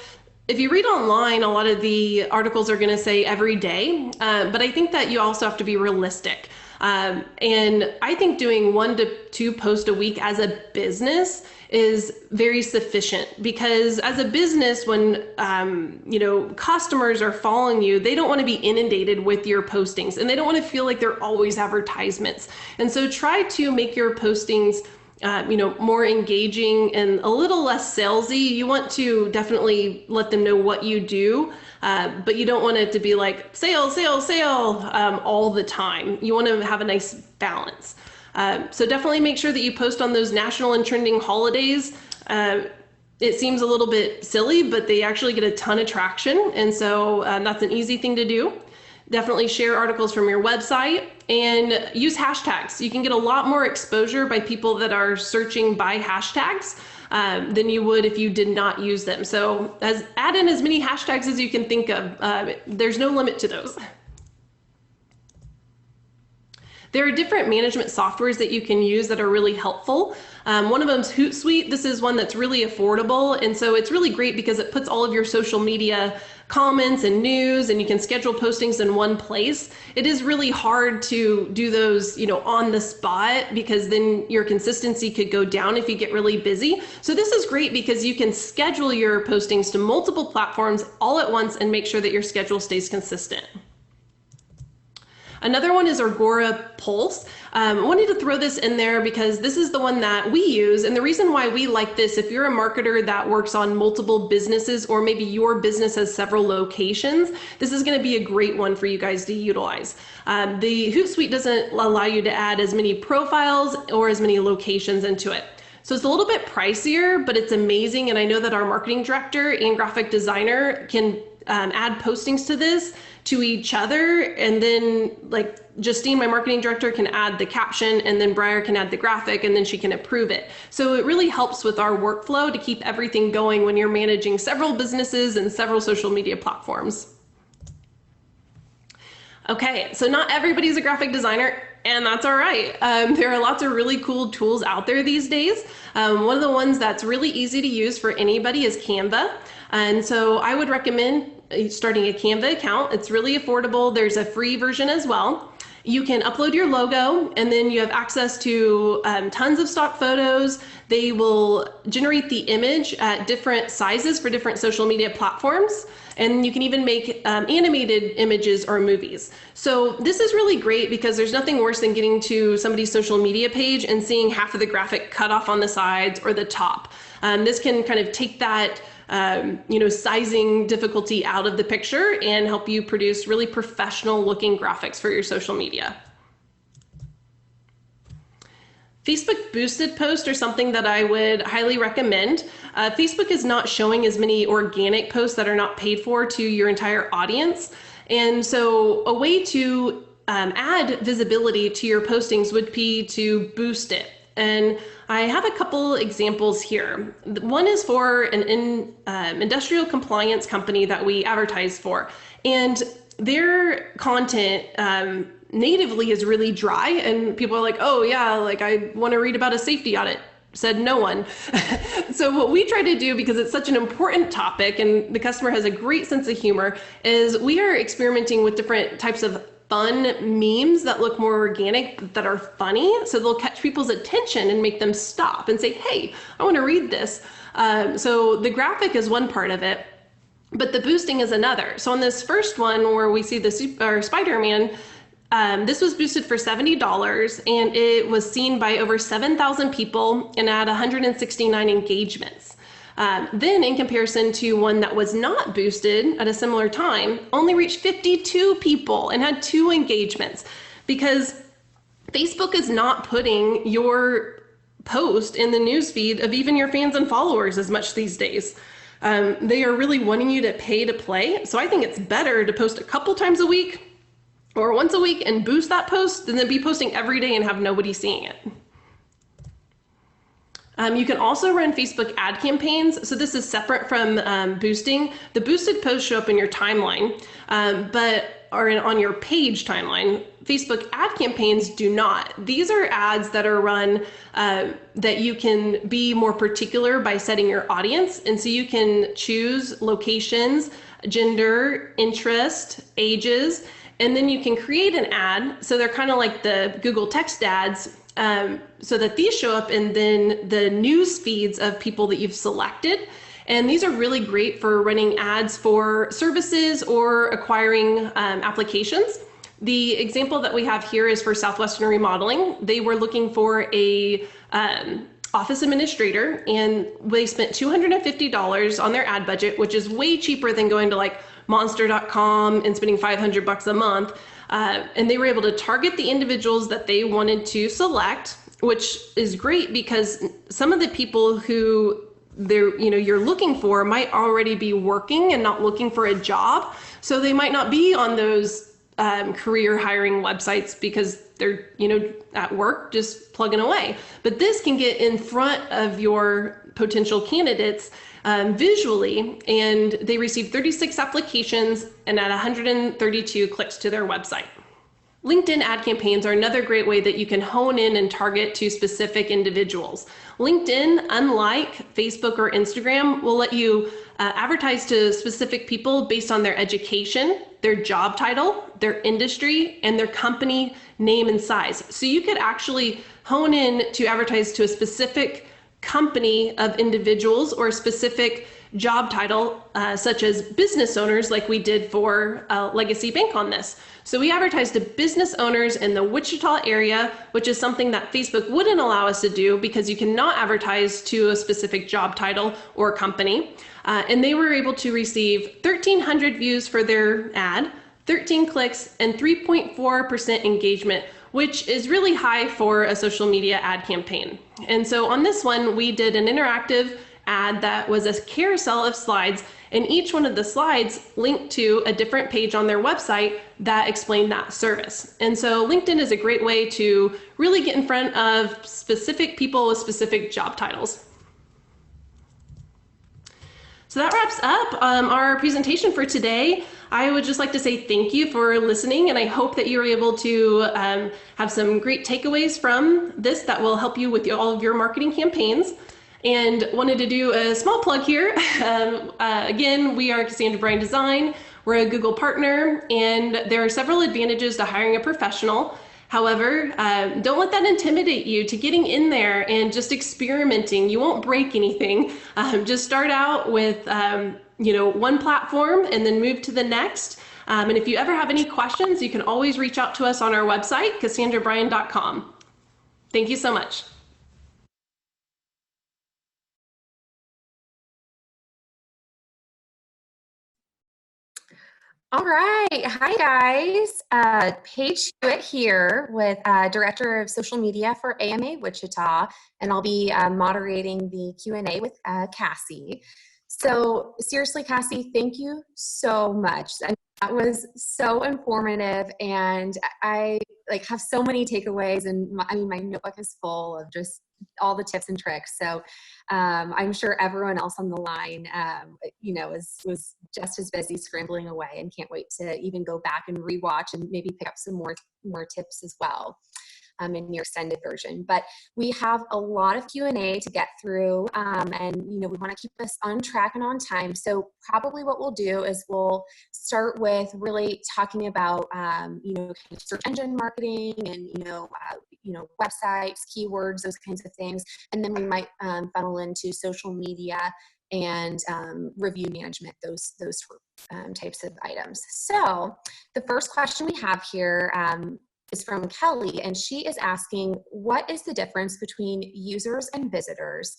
if you read online, a lot of the articles are gonna say every day, but I think that you also have to be realistic. And I think doing 1 to 2 posts a week as a business is very sufficient, because as a business, when customers are following you, they don't want to be inundated with your postings, and they don't want to feel like they're always advertisements. And so try to make your postings more engaging and a little less salesy. You want to definitely let them know what you do, but you don't want it to be like sale, sale, sale all the time. You want to have a nice balance. So definitely make sure that you post on those national and trending holidays. It seems a little bit silly, but they actually get a ton of traction. And so that's an easy thing to do. Definitely share articles from your website and use hashtags. You can get a lot more exposure by people that are searching by hashtags than you would if you did not use them. So add in as many hashtags as you can think of. There's no limit to those. There are different management softwares that you can use that are really helpful. One of them is Hootsuite. This is one that's really affordable, and so it's really great because it puts all of your social media comments and news, and you can schedule postings in one place. It is really hard to do those, on the spot, because then your consistency could go down if you get really busy. So this is great because you can schedule your postings to multiple platforms all at once and make sure that your schedule stays consistent. Another one is Agora Pulse. I wanted to throw this in there because this is the one that we use. And the reason why we like this, if you're a marketer that works on multiple businesses, or maybe your business has several locations, this is going to be a great one for you guys to utilize. The Hootsuite doesn't allow you to add as many profiles or as many locations into it. So it's a little bit pricier, but it's amazing. And I know that our marketing director and graphic designer can add postings to this to each other, and then like Justine, my marketing director, can add the caption, and then Briar can add the graphic, and then she can approve it. So it really helps with our workflow to keep everything going when you're managing several businesses and several social media platforms. Okay, so not everybody's a graphic designer, and that's all right. There are lots of really cool tools out there these days. One of the ones that's really easy to use for anybody is Canva. And so I would recommend starting a Canva account. It's really affordable. There's a free version as well. You can upload your logo, and then you have access to tons of stock photos. They will generate the image at different sizes for different social media platforms. And you can even make animated images or movies. So this is really great because there's nothing worse than getting to somebody's social media page and seeing half of the graphic cut off on the sides or the top. This can kind of take that sizing difficulty out of the picture and help you produce really professional looking graphics for your social media. Facebook boosted posts are something that I would highly recommend. Facebook is not showing as many organic posts that are not paid for to your entire audience. And so a way to add visibility to your postings would be to boost it. And I have a couple examples here. One is for an industrial compliance company that we advertise for, and their content natively is really dry, and people are like, oh yeah, like I want to read about a safety audit. Said no one. So what we try to do, because it's such an important topic and the customer has a great sense of humor, is we are experimenting with different types of fun memes that look more organic, that are funny, so they'll catch people's attention and make them stop and say, hey, I want to read this. So the graphic is one part of it, but the boosting is another. So on this first one where we see the Spider-Man, this was boosted for $70, and it was seen by over 7,000 people and had 169 engagements. Then in comparison to one that was not boosted at a similar time, only reached 52 people and had 2 engagements, because Facebook is not putting your post in the newsfeed of even your fans and followers as much these days. They are really wanting you to pay to play. So I think it's better to post a couple times a week or once a week and boost that post than to be posting every day and have nobody seeing it. You can also run Facebook ad campaigns. So this is separate from boosting. The boosted posts show up in your timeline, but are on your page timeline. Facebook ad campaigns do not. These are ads that are run that you can be more particular by setting your audience. And so you can choose locations, gender, interest, ages, and then you can create an ad. So they're kind of like the Google text ads, so that these show up in then the news feeds of people that you've selected. And these are really great for running ads for services or acquiring applications. The example that we have here is for Southwestern Remodeling. They were looking for a office administrator, and they spent $250 on their ad budget, which is way cheaper than going to like monster.com and spending $500 a month. And they were able to target the individuals that they wanted to select, which is great because some of the people who you're looking for might already be working and not looking for a job. So they might not be on those career hiring websites because they're at work just plugging away. But this can get in front of your potential candidates visually, and they received 36 applications and had 132 clicks to their website. LinkedIn ad campaigns are another great way that you can hone in and target to specific individuals. LinkedIn, unlike Facebook or Instagram, will let you advertise to specific people based on their education, their job title, their industry, and their company name and size. So you could actually hone in to advertise to a specific company of individuals or a specific job title, such as business owners, like we did for Legacy Bank on this. So we advertised to business owners in the Wichita area, which is something that Facebook wouldn't allow us to do because you cannot advertise to a specific job title or company. And they were able to receive 1,300 views for their ad, 13 clicks, and 3.4% engagement, which is really high for a social media ad campaign. And so on this one, we did an interactive ad that was a carousel of slides, and each one of the slides linked to a different page on their website that explained that service. And so LinkedIn is a great way to really get in front of specific people with specific job titles. So that wraps up our presentation for today. I would just like to say thank you for listening, and I hope that you were able to have some great takeaways from this that will help you with all of your marketing campaigns. And wanted to do a small plug here. Again, we are Cassandra Bryan Design. We're a Google partner, and there are several advantages to hiring a professional. However, don't let that intimidate you to getting in there and just experimenting. You won't break anything. Just start out with one platform and then move to the next. And if you ever have any questions, you can always reach out to us on our website, CassandraBryan.com. Thank you so much. All right. Hi, guys. Paige Hewitt here with Director of Social Media for AMA Wichita, and I'll be moderating the Q&A with Cassie. So seriously, Cassie, thank you so much. And that was so informative, and I have so many takeaways, and my notebook is full of just all the tips and tricks. So I'm sure everyone else on the line, was just as busy scrambling away and can't wait to even go back and rewatch and maybe pick up some more tips as well in your extended version. But we have a lot of Q&A to get through, and we want to keep this on track and on time. So probably what we'll do is we'll start with really talking about search engine marketing and websites, keywords, those kinds of things, and then we might funnel into social media and review management, those types of items. So the first question we have here is from Kelly, and she is asking, what is the difference between users and visitors?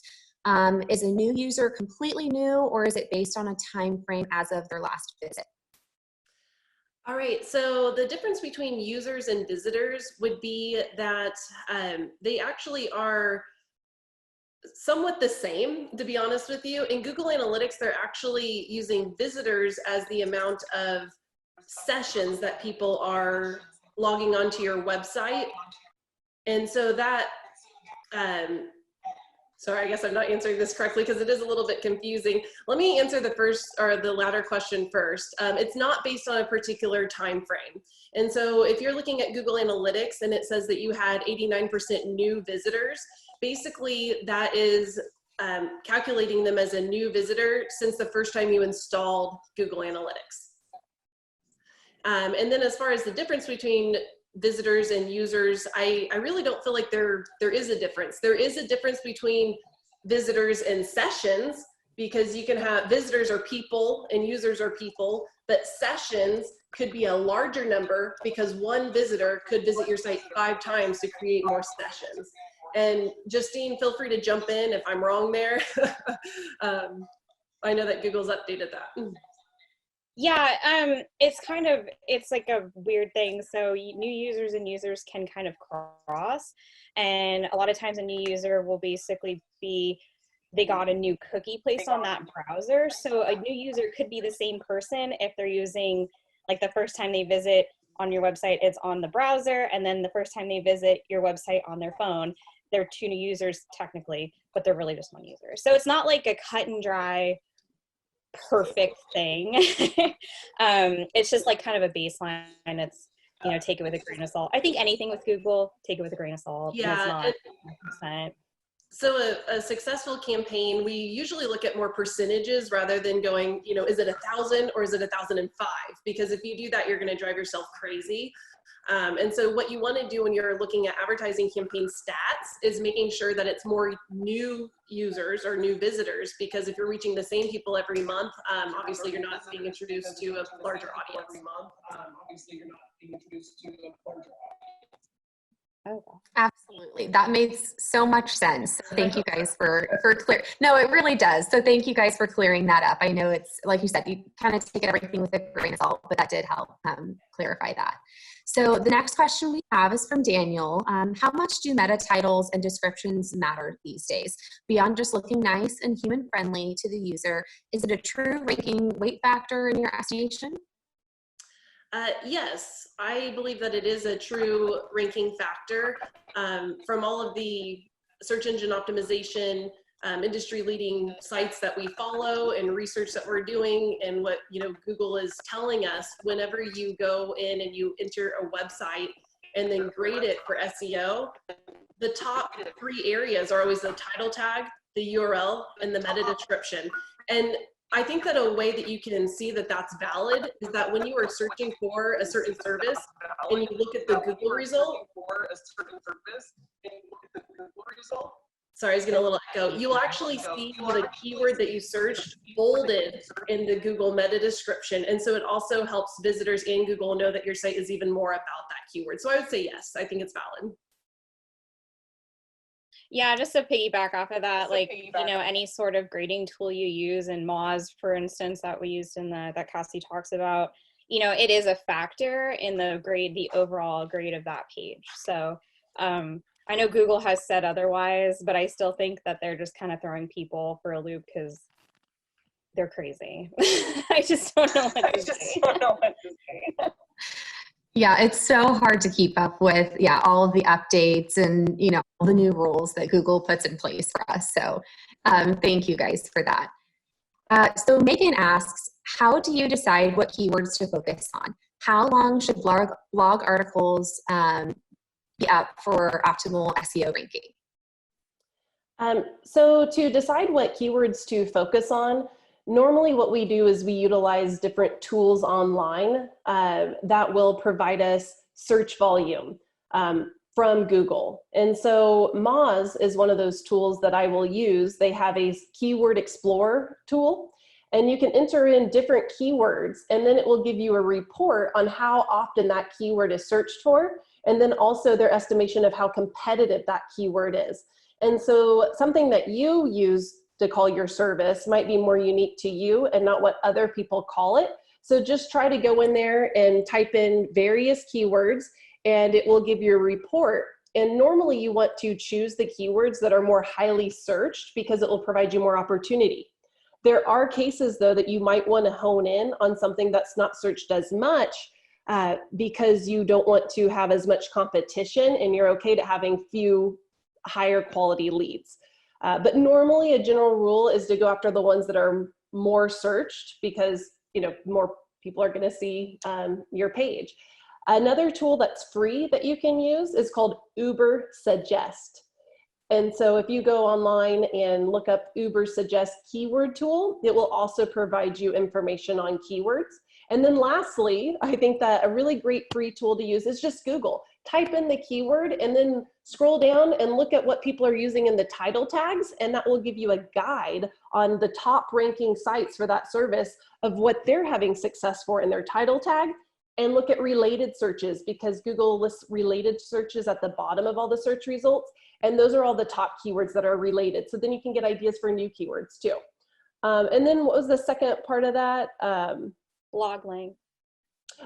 Is a new user completely new, or is it based on a time frame as of their last visit? All right, so the difference between users and visitors would be that they actually are somewhat the same, to be honest with you. In Google Analytics, they're actually using visitors as the amount of sessions that people are logging onto your website. And so that, sorry, I guess I'm not answering this correctly because it is a little bit confusing. Let me answer the latter question first. It's not based on a particular time frame. And so if you're looking at Google Analytics and it says that you had 89% new visitors, basically that is calculating them as a new visitor since the first time you installed Google Analytics. And then as far as the difference between visitors and users, I really don't feel like there is a difference. There is a difference between visitors and sessions, because you can have visitors are people and users are people, but sessions could be a larger number because one visitor could visit your site 5 times to create more sessions. And Justine, feel free to jump in if I'm wrong there. I know that Google's updated that. Yeah, it's like a weird thing. So new users and users can kind of cross, and a lot of times a new user will basically be, they got a new cookie placed on that browser. So a new user could be the same person if they're using, like the first time they visit on your website, it's on the browser, and then the first time they visit your website on their phone, they're 2 new users technically, but they're really just 1 user. So it's not like a cut and dry perfect thing. It's just like kind of a baseline. It's, take it with a grain of salt. I think anything with Google, take it with a grain of salt. Yeah. It's not 100%. So a successful campaign, we usually look at more percentages rather than going, is it 1,000 or is it 1,005? Because if you do that, you're going to drive yourself crazy. And so what you want to do when you're looking at advertising campaign stats is making sure that it's more new users or new visitors, because if you're reaching the same people every month, obviously you're not being introduced to a larger audience. Oh, absolutely. That makes so much sense. Thank you guys for clear. No, it really does. So thank you guys for clearing that up. I know it's, like you said, you kind of take everything with a grain of salt, but that did help clarify that. So the next question we have is from Daniel. How much do meta titles and descriptions matter these days? Beyond just looking nice and human friendly to the user, is it a true ranking weight factor in your estimation? Yes, I believe that it is a true ranking factor. From all of the search engine optimization, industry leading sites that we follow and research that we're doing, and what Google is telling us, whenever you go in and you enter a website and then grade it for SEO, the top 3 areas are always the title tag, the URL, and the meta description. And I think that a way that you can see that that's valid is that when you are searching for a certain service and you look at the Google result, sorry, I was getting a little echo. You'll actually see the keyword that you searched bolded in the Google meta description. And so it also helps visitors in Google know that your site is even more about that keyword. So I would say yes, I think it's valid. Yeah, just to piggyback off of that, like, you know, any sort of grading tool you use in Moz, for instance, that we used in that Cassie talks about, you know, it is a factor in the grade, the overall grade of that page. So I know Google has said otherwise, but I still think that they're just kind of throwing people for a loop because they're crazy. I just don't know what to say. Yeah, it's so hard to keep up with, all of the updates and, you know, all the new rules that Google puts in place for us. So thank you guys for that. So Megan asks, how do you decide what keywords to focus on? How long should blog articles be up for optimal SEO ranking? So to decide what keywords to focus on, normally what we do is we utilize different tools online that will provide us search volume from Google. And so Moz is one of those tools that I will use. They have a keyword explorer tool, and you can enter in different keywords, and then it will give you a report on how often that keyword is searched for, and then also their estimation of how competitive that keyword is. And so something that you use to call your service might be more unique to you and not what other people call it. So just try to go in there and type in various keywords, and it will give you a report. And normally you want to choose the keywords that are more highly searched because it will provide you more opportunity. There are cases though that you might want to hone in on something that's not searched as much because you don't want to have as much competition, and you're okay to having few higher quality leads. But normally a general rule is to go after the ones that are more searched because, you know, more people are going to see your page. Another tool that's free that you can use is called Uber Suggest. And so if you go online and look up Uber Suggest keyword tool, it will also provide you information on keywords. And then lastly, I think that a really great free tool to use is just Google. Type in the keyword and then scroll down and look at what people are using in the title tags, and that will give you a guide on the top ranking sites for that service of what they're having success for in their title tag. And look at related searches, because Google lists related searches at the bottom of all the search results, and those are all the top keywords that are related. So then you can get ideas for new keywords too. And then what was the second part of that? Blog link.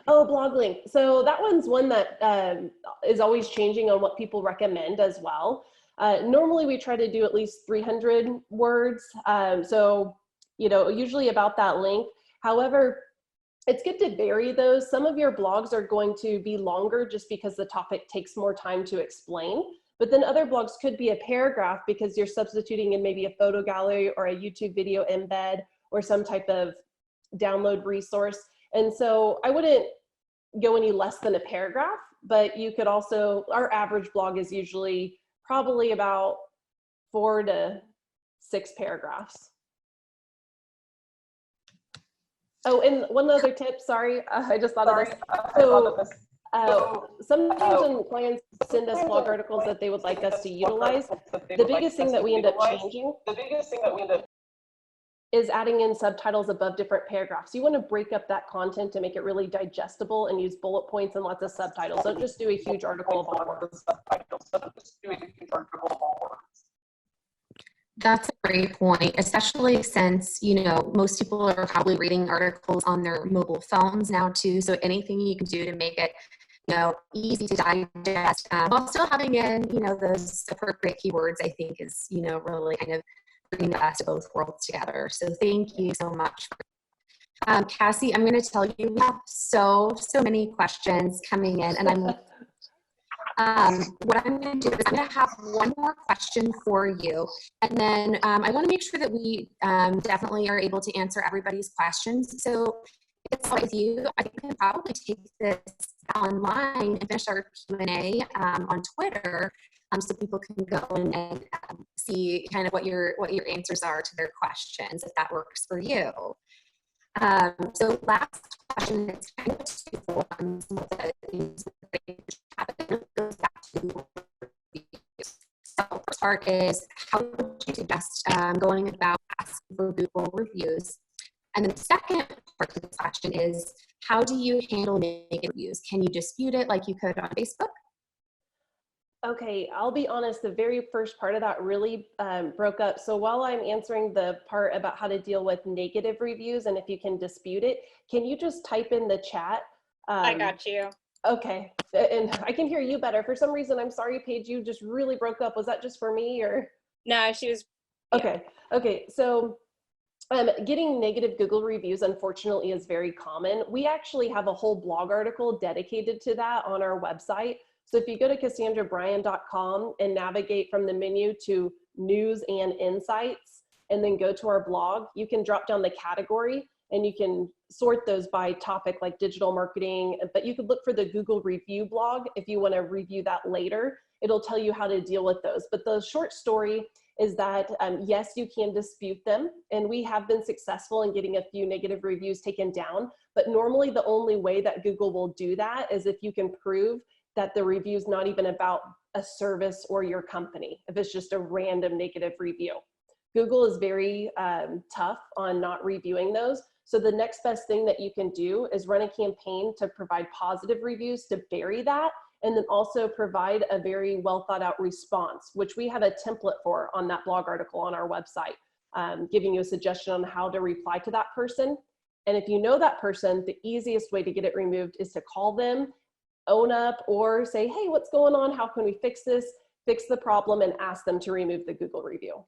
Oh, blog link. So that one's one that is always changing on what people recommend as well. Normally we try to do at least 300 words. So, you know, usually about that link. However, it's good to vary those. Some of your blogs are going to be longer just because the topic takes more time to explain. But then other blogs could be a paragraph because you're substituting in maybe a photo gallery or a YouTube video embed or some type of download resource. And so I wouldn't go any less than a paragraph, but you could also, our average blog is usually probably about 4 to 6 paragraphs. Oh, and one other tip, sorry, I just thought of this. So sometimes when clients send us blog articles that they would like us to utilize, the biggest thing that we end up changing is adding in subtitles above different paragraphs. You want to break up that content to make it really digestible and use bullet points and lots of subtitles. Don't just do a huge article of all words. That's a great point, especially since, you know, most people are probably reading articles on their mobile phones now too. So anything you can do to make it, you know, easy to digest while still having in, you know, those appropriate keywords, I think is, you know, really kind of bringing the best of both worlds together. So thank you so much. Cassie, I'm going to tell you, we have so many questions coming in, and I'm what I'm going to do is I'm going to have one more question for you, and then I want to make sure that we definitely are able to answer everybody's questions. So if it's all right with you, I can probably take this online and finish our Q&A on Twitter. so people can go and see kind of what your answers are to their questions, if that works for you. So last question is kind of twofold. Some of the things that goes back to so first part is, how would you suggest going about asking for Google reviews? And then the second part of the question is, how do you handle negative reviews? Can you dispute it like you could on Facebook? Okay, I'll be honest, the very first part of that really broke up. So while I'm answering the part about how to deal with negative reviews and if you can dispute it, can you just type in the chat? I got you. Okay, and I can hear you better. For some reason, I'm sorry, Paige, you just really broke up. Was that just for me or? No, she was. Yeah. Okay, okay, so getting negative Google reviews, unfortunately, is very common. We actually have a whole blog article dedicated to that on our website. So if you go to CassandraBryan.com and navigate from the menu to News and Insights, and then go to our blog, you can drop down the category and you can sort those by topic like digital marketing, but you could look for the Google review blog if you want to review that later. It'll tell you how to deal with those. But the short story is that yes, you can dispute them, and we have been successful in getting a few negative reviews taken down, but normally the only way that Google will do that is if you can prove that the review is not even about a service or your company, if it's just a random negative review. Google is very tough on not reviewing those. So the next best thing that you can do is run a campaign to provide positive reviews to bury that, and then also provide a very well thought out response, which we have a template for on that blog article on our website, giving you a suggestion on how to reply to that person. And if you know that person, the easiest way to get it removed is to call them, own up, or say, hey, what's going on? How can we fix this? Fix the problem and ask them to remove the Google review.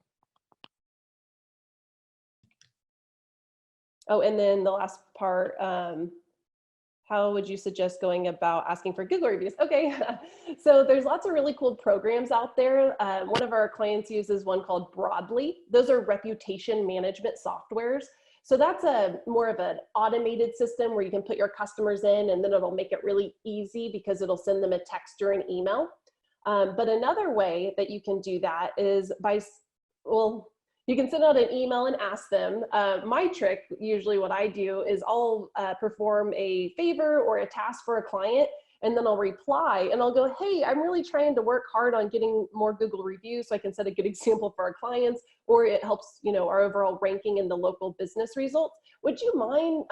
Oh, and then the last part, how would you suggest going about asking for Google reviews? Okay, so there's lots of really cool programs out there. One of our clients uses one called Broadly. Those are reputation management softwares. So that's more of an automated system where you can put your customers in, and then it'll make it really easy because it'll send them a text or an email. But another way that you can do that is by, well, you can send out an email and ask them. My trick, usually what I do is I'll perform a favor or a task for a client, and then I'll reply and I'll go, hey, I'm really trying to work hard on getting more Google reviews so I can set a good example for our clients, or it helps, you know, our overall ranking in the local business results. Would you mind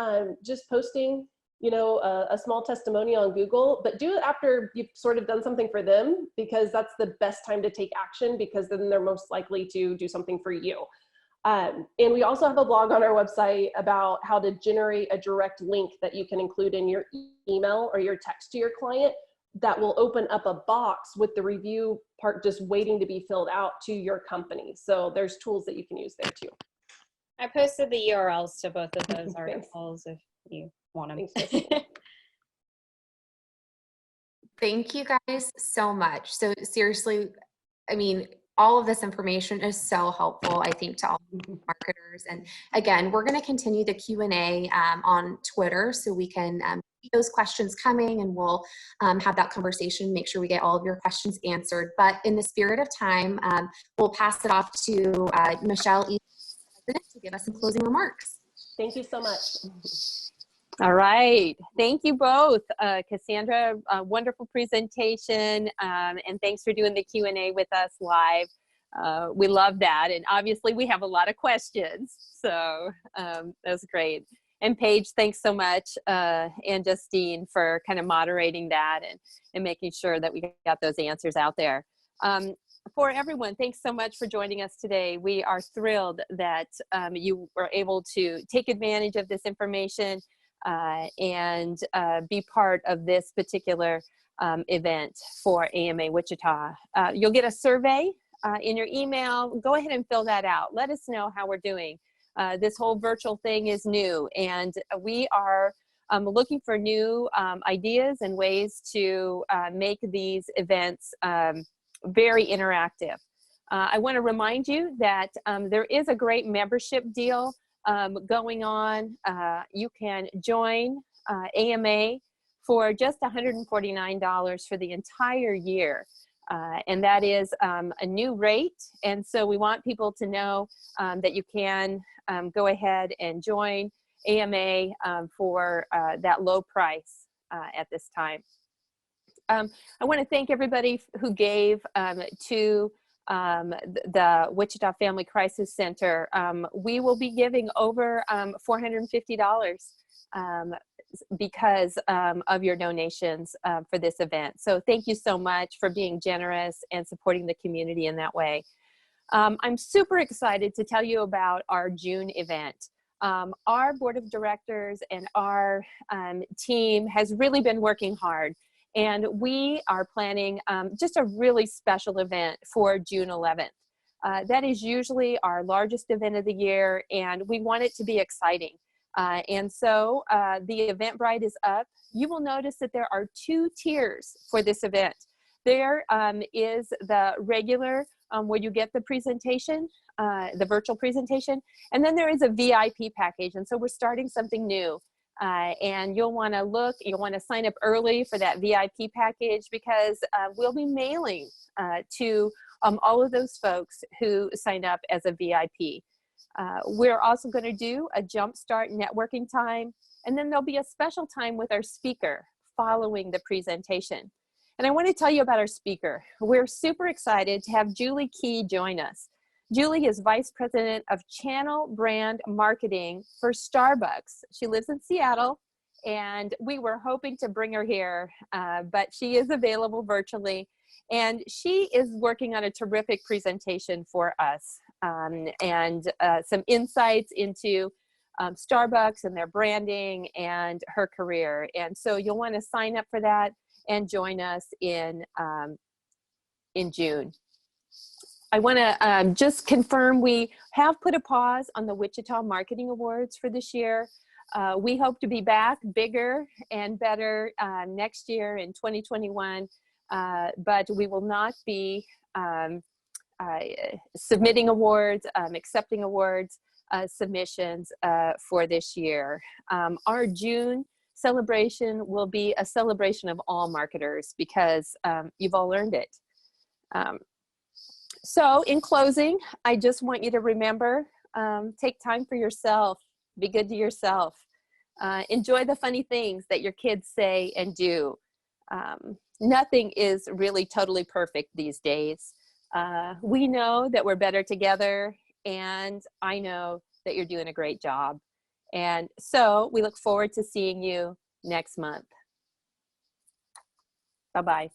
just posting, you know, a small testimonial on Google, but do it after you've sort of done something for them, because that's the best time to take action, because then they're most likely to do something for you. And we also have a blog on our website about how to generate a direct link that you can include in your email or your text to your client that will open up a box with the review part just waiting to be filled out to your company. So there's tools that you can use there too. I posted the URLs to both of those articles if you want them. Thank you guys so much. So seriously, I mean, all of this information is so helpful, I think, to all marketers. And again, we're going to continue the Q&A on Twitter, so we can keep those questions coming, and we'll have that conversation, make sure we get all of your questions answered. But in the spirit of time, we'll pass it off to Michelle to give us some closing remarks. Thank you so much. All right. Thank you both. Cassandra, wonderful presentation. And thanks for doing the Q&A with us live. We love that. And obviously we have a lot of questions. So that was great. And Paige, thanks so much. And Justine for kind of moderating that and making sure that we got those answers out there. For everyone, thanks so much for joining us today. We are thrilled that you were able to take advantage of this information and be part of this particular event for AMA Wichita. You'll get a survey in your email. Go ahead and fill that out. Let us know how we're doing. This whole virtual thing is new, and we are looking for new ideas and ways to make these events very interactive. I want to remind you that there is a great membership deal going on. You can join AMA for just $149 for the entire year. And that is a new rate. And so we want people to know that you can go ahead and join AMA for that low price at this time. I want to thank everybody who gave to the Wichita Family Crisis Center. We will be giving over $450 because of your donations for this event. So thank you so much for being generous and supporting the community in that way. I'm super excited to tell you about our June event. Our board of directors and our team has really been working hard, and we are planning just a really special event for June 11th. That is usually our largest event of the year, and we want it to be exciting. And so the Eventbrite is up. You will notice that there are 2 tiers for this event. There is the regular where you get the presentation, the virtual presentation, and then there is a VIP package. And so we're starting something new. And you'll want to sign up early for that VIP package, because we'll be mailing to all of those folks who sign up as a VIP. We're also going to do a jumpstart networking time, and then there'll be a special time with our speaker following the presentation. And I want to tell you about our speaker. We're super excited to have Julie Key join us. Julie is Vice President of Channel Brand Marketing for Starbucks. She lives in Seattle, and we were hoping to bring her here, but she is available virtually. And she is working on a terrific presentation for us, and some insights into Starbucks and their branding and her career. And so you'll want to sign up for that and join us in June. I want to just confirm we have put a pause on the Wichita Marketing Awards for this year. We hope to be back bigger and better next year in 2021, but we will not be submitting awards, accepting awards submissions for this year. Our June celebration will be a celebration of all marketers, because you've all earned it. So in closing, I just want you to remember, take time for yourself, be good to yourself, enjoy the funny things that your kids say and do. Nothing is really totally perfect these days. We know that we're better together, and I know that you're doing a great job. And so we look forward to seeing you next month. Bye-bye.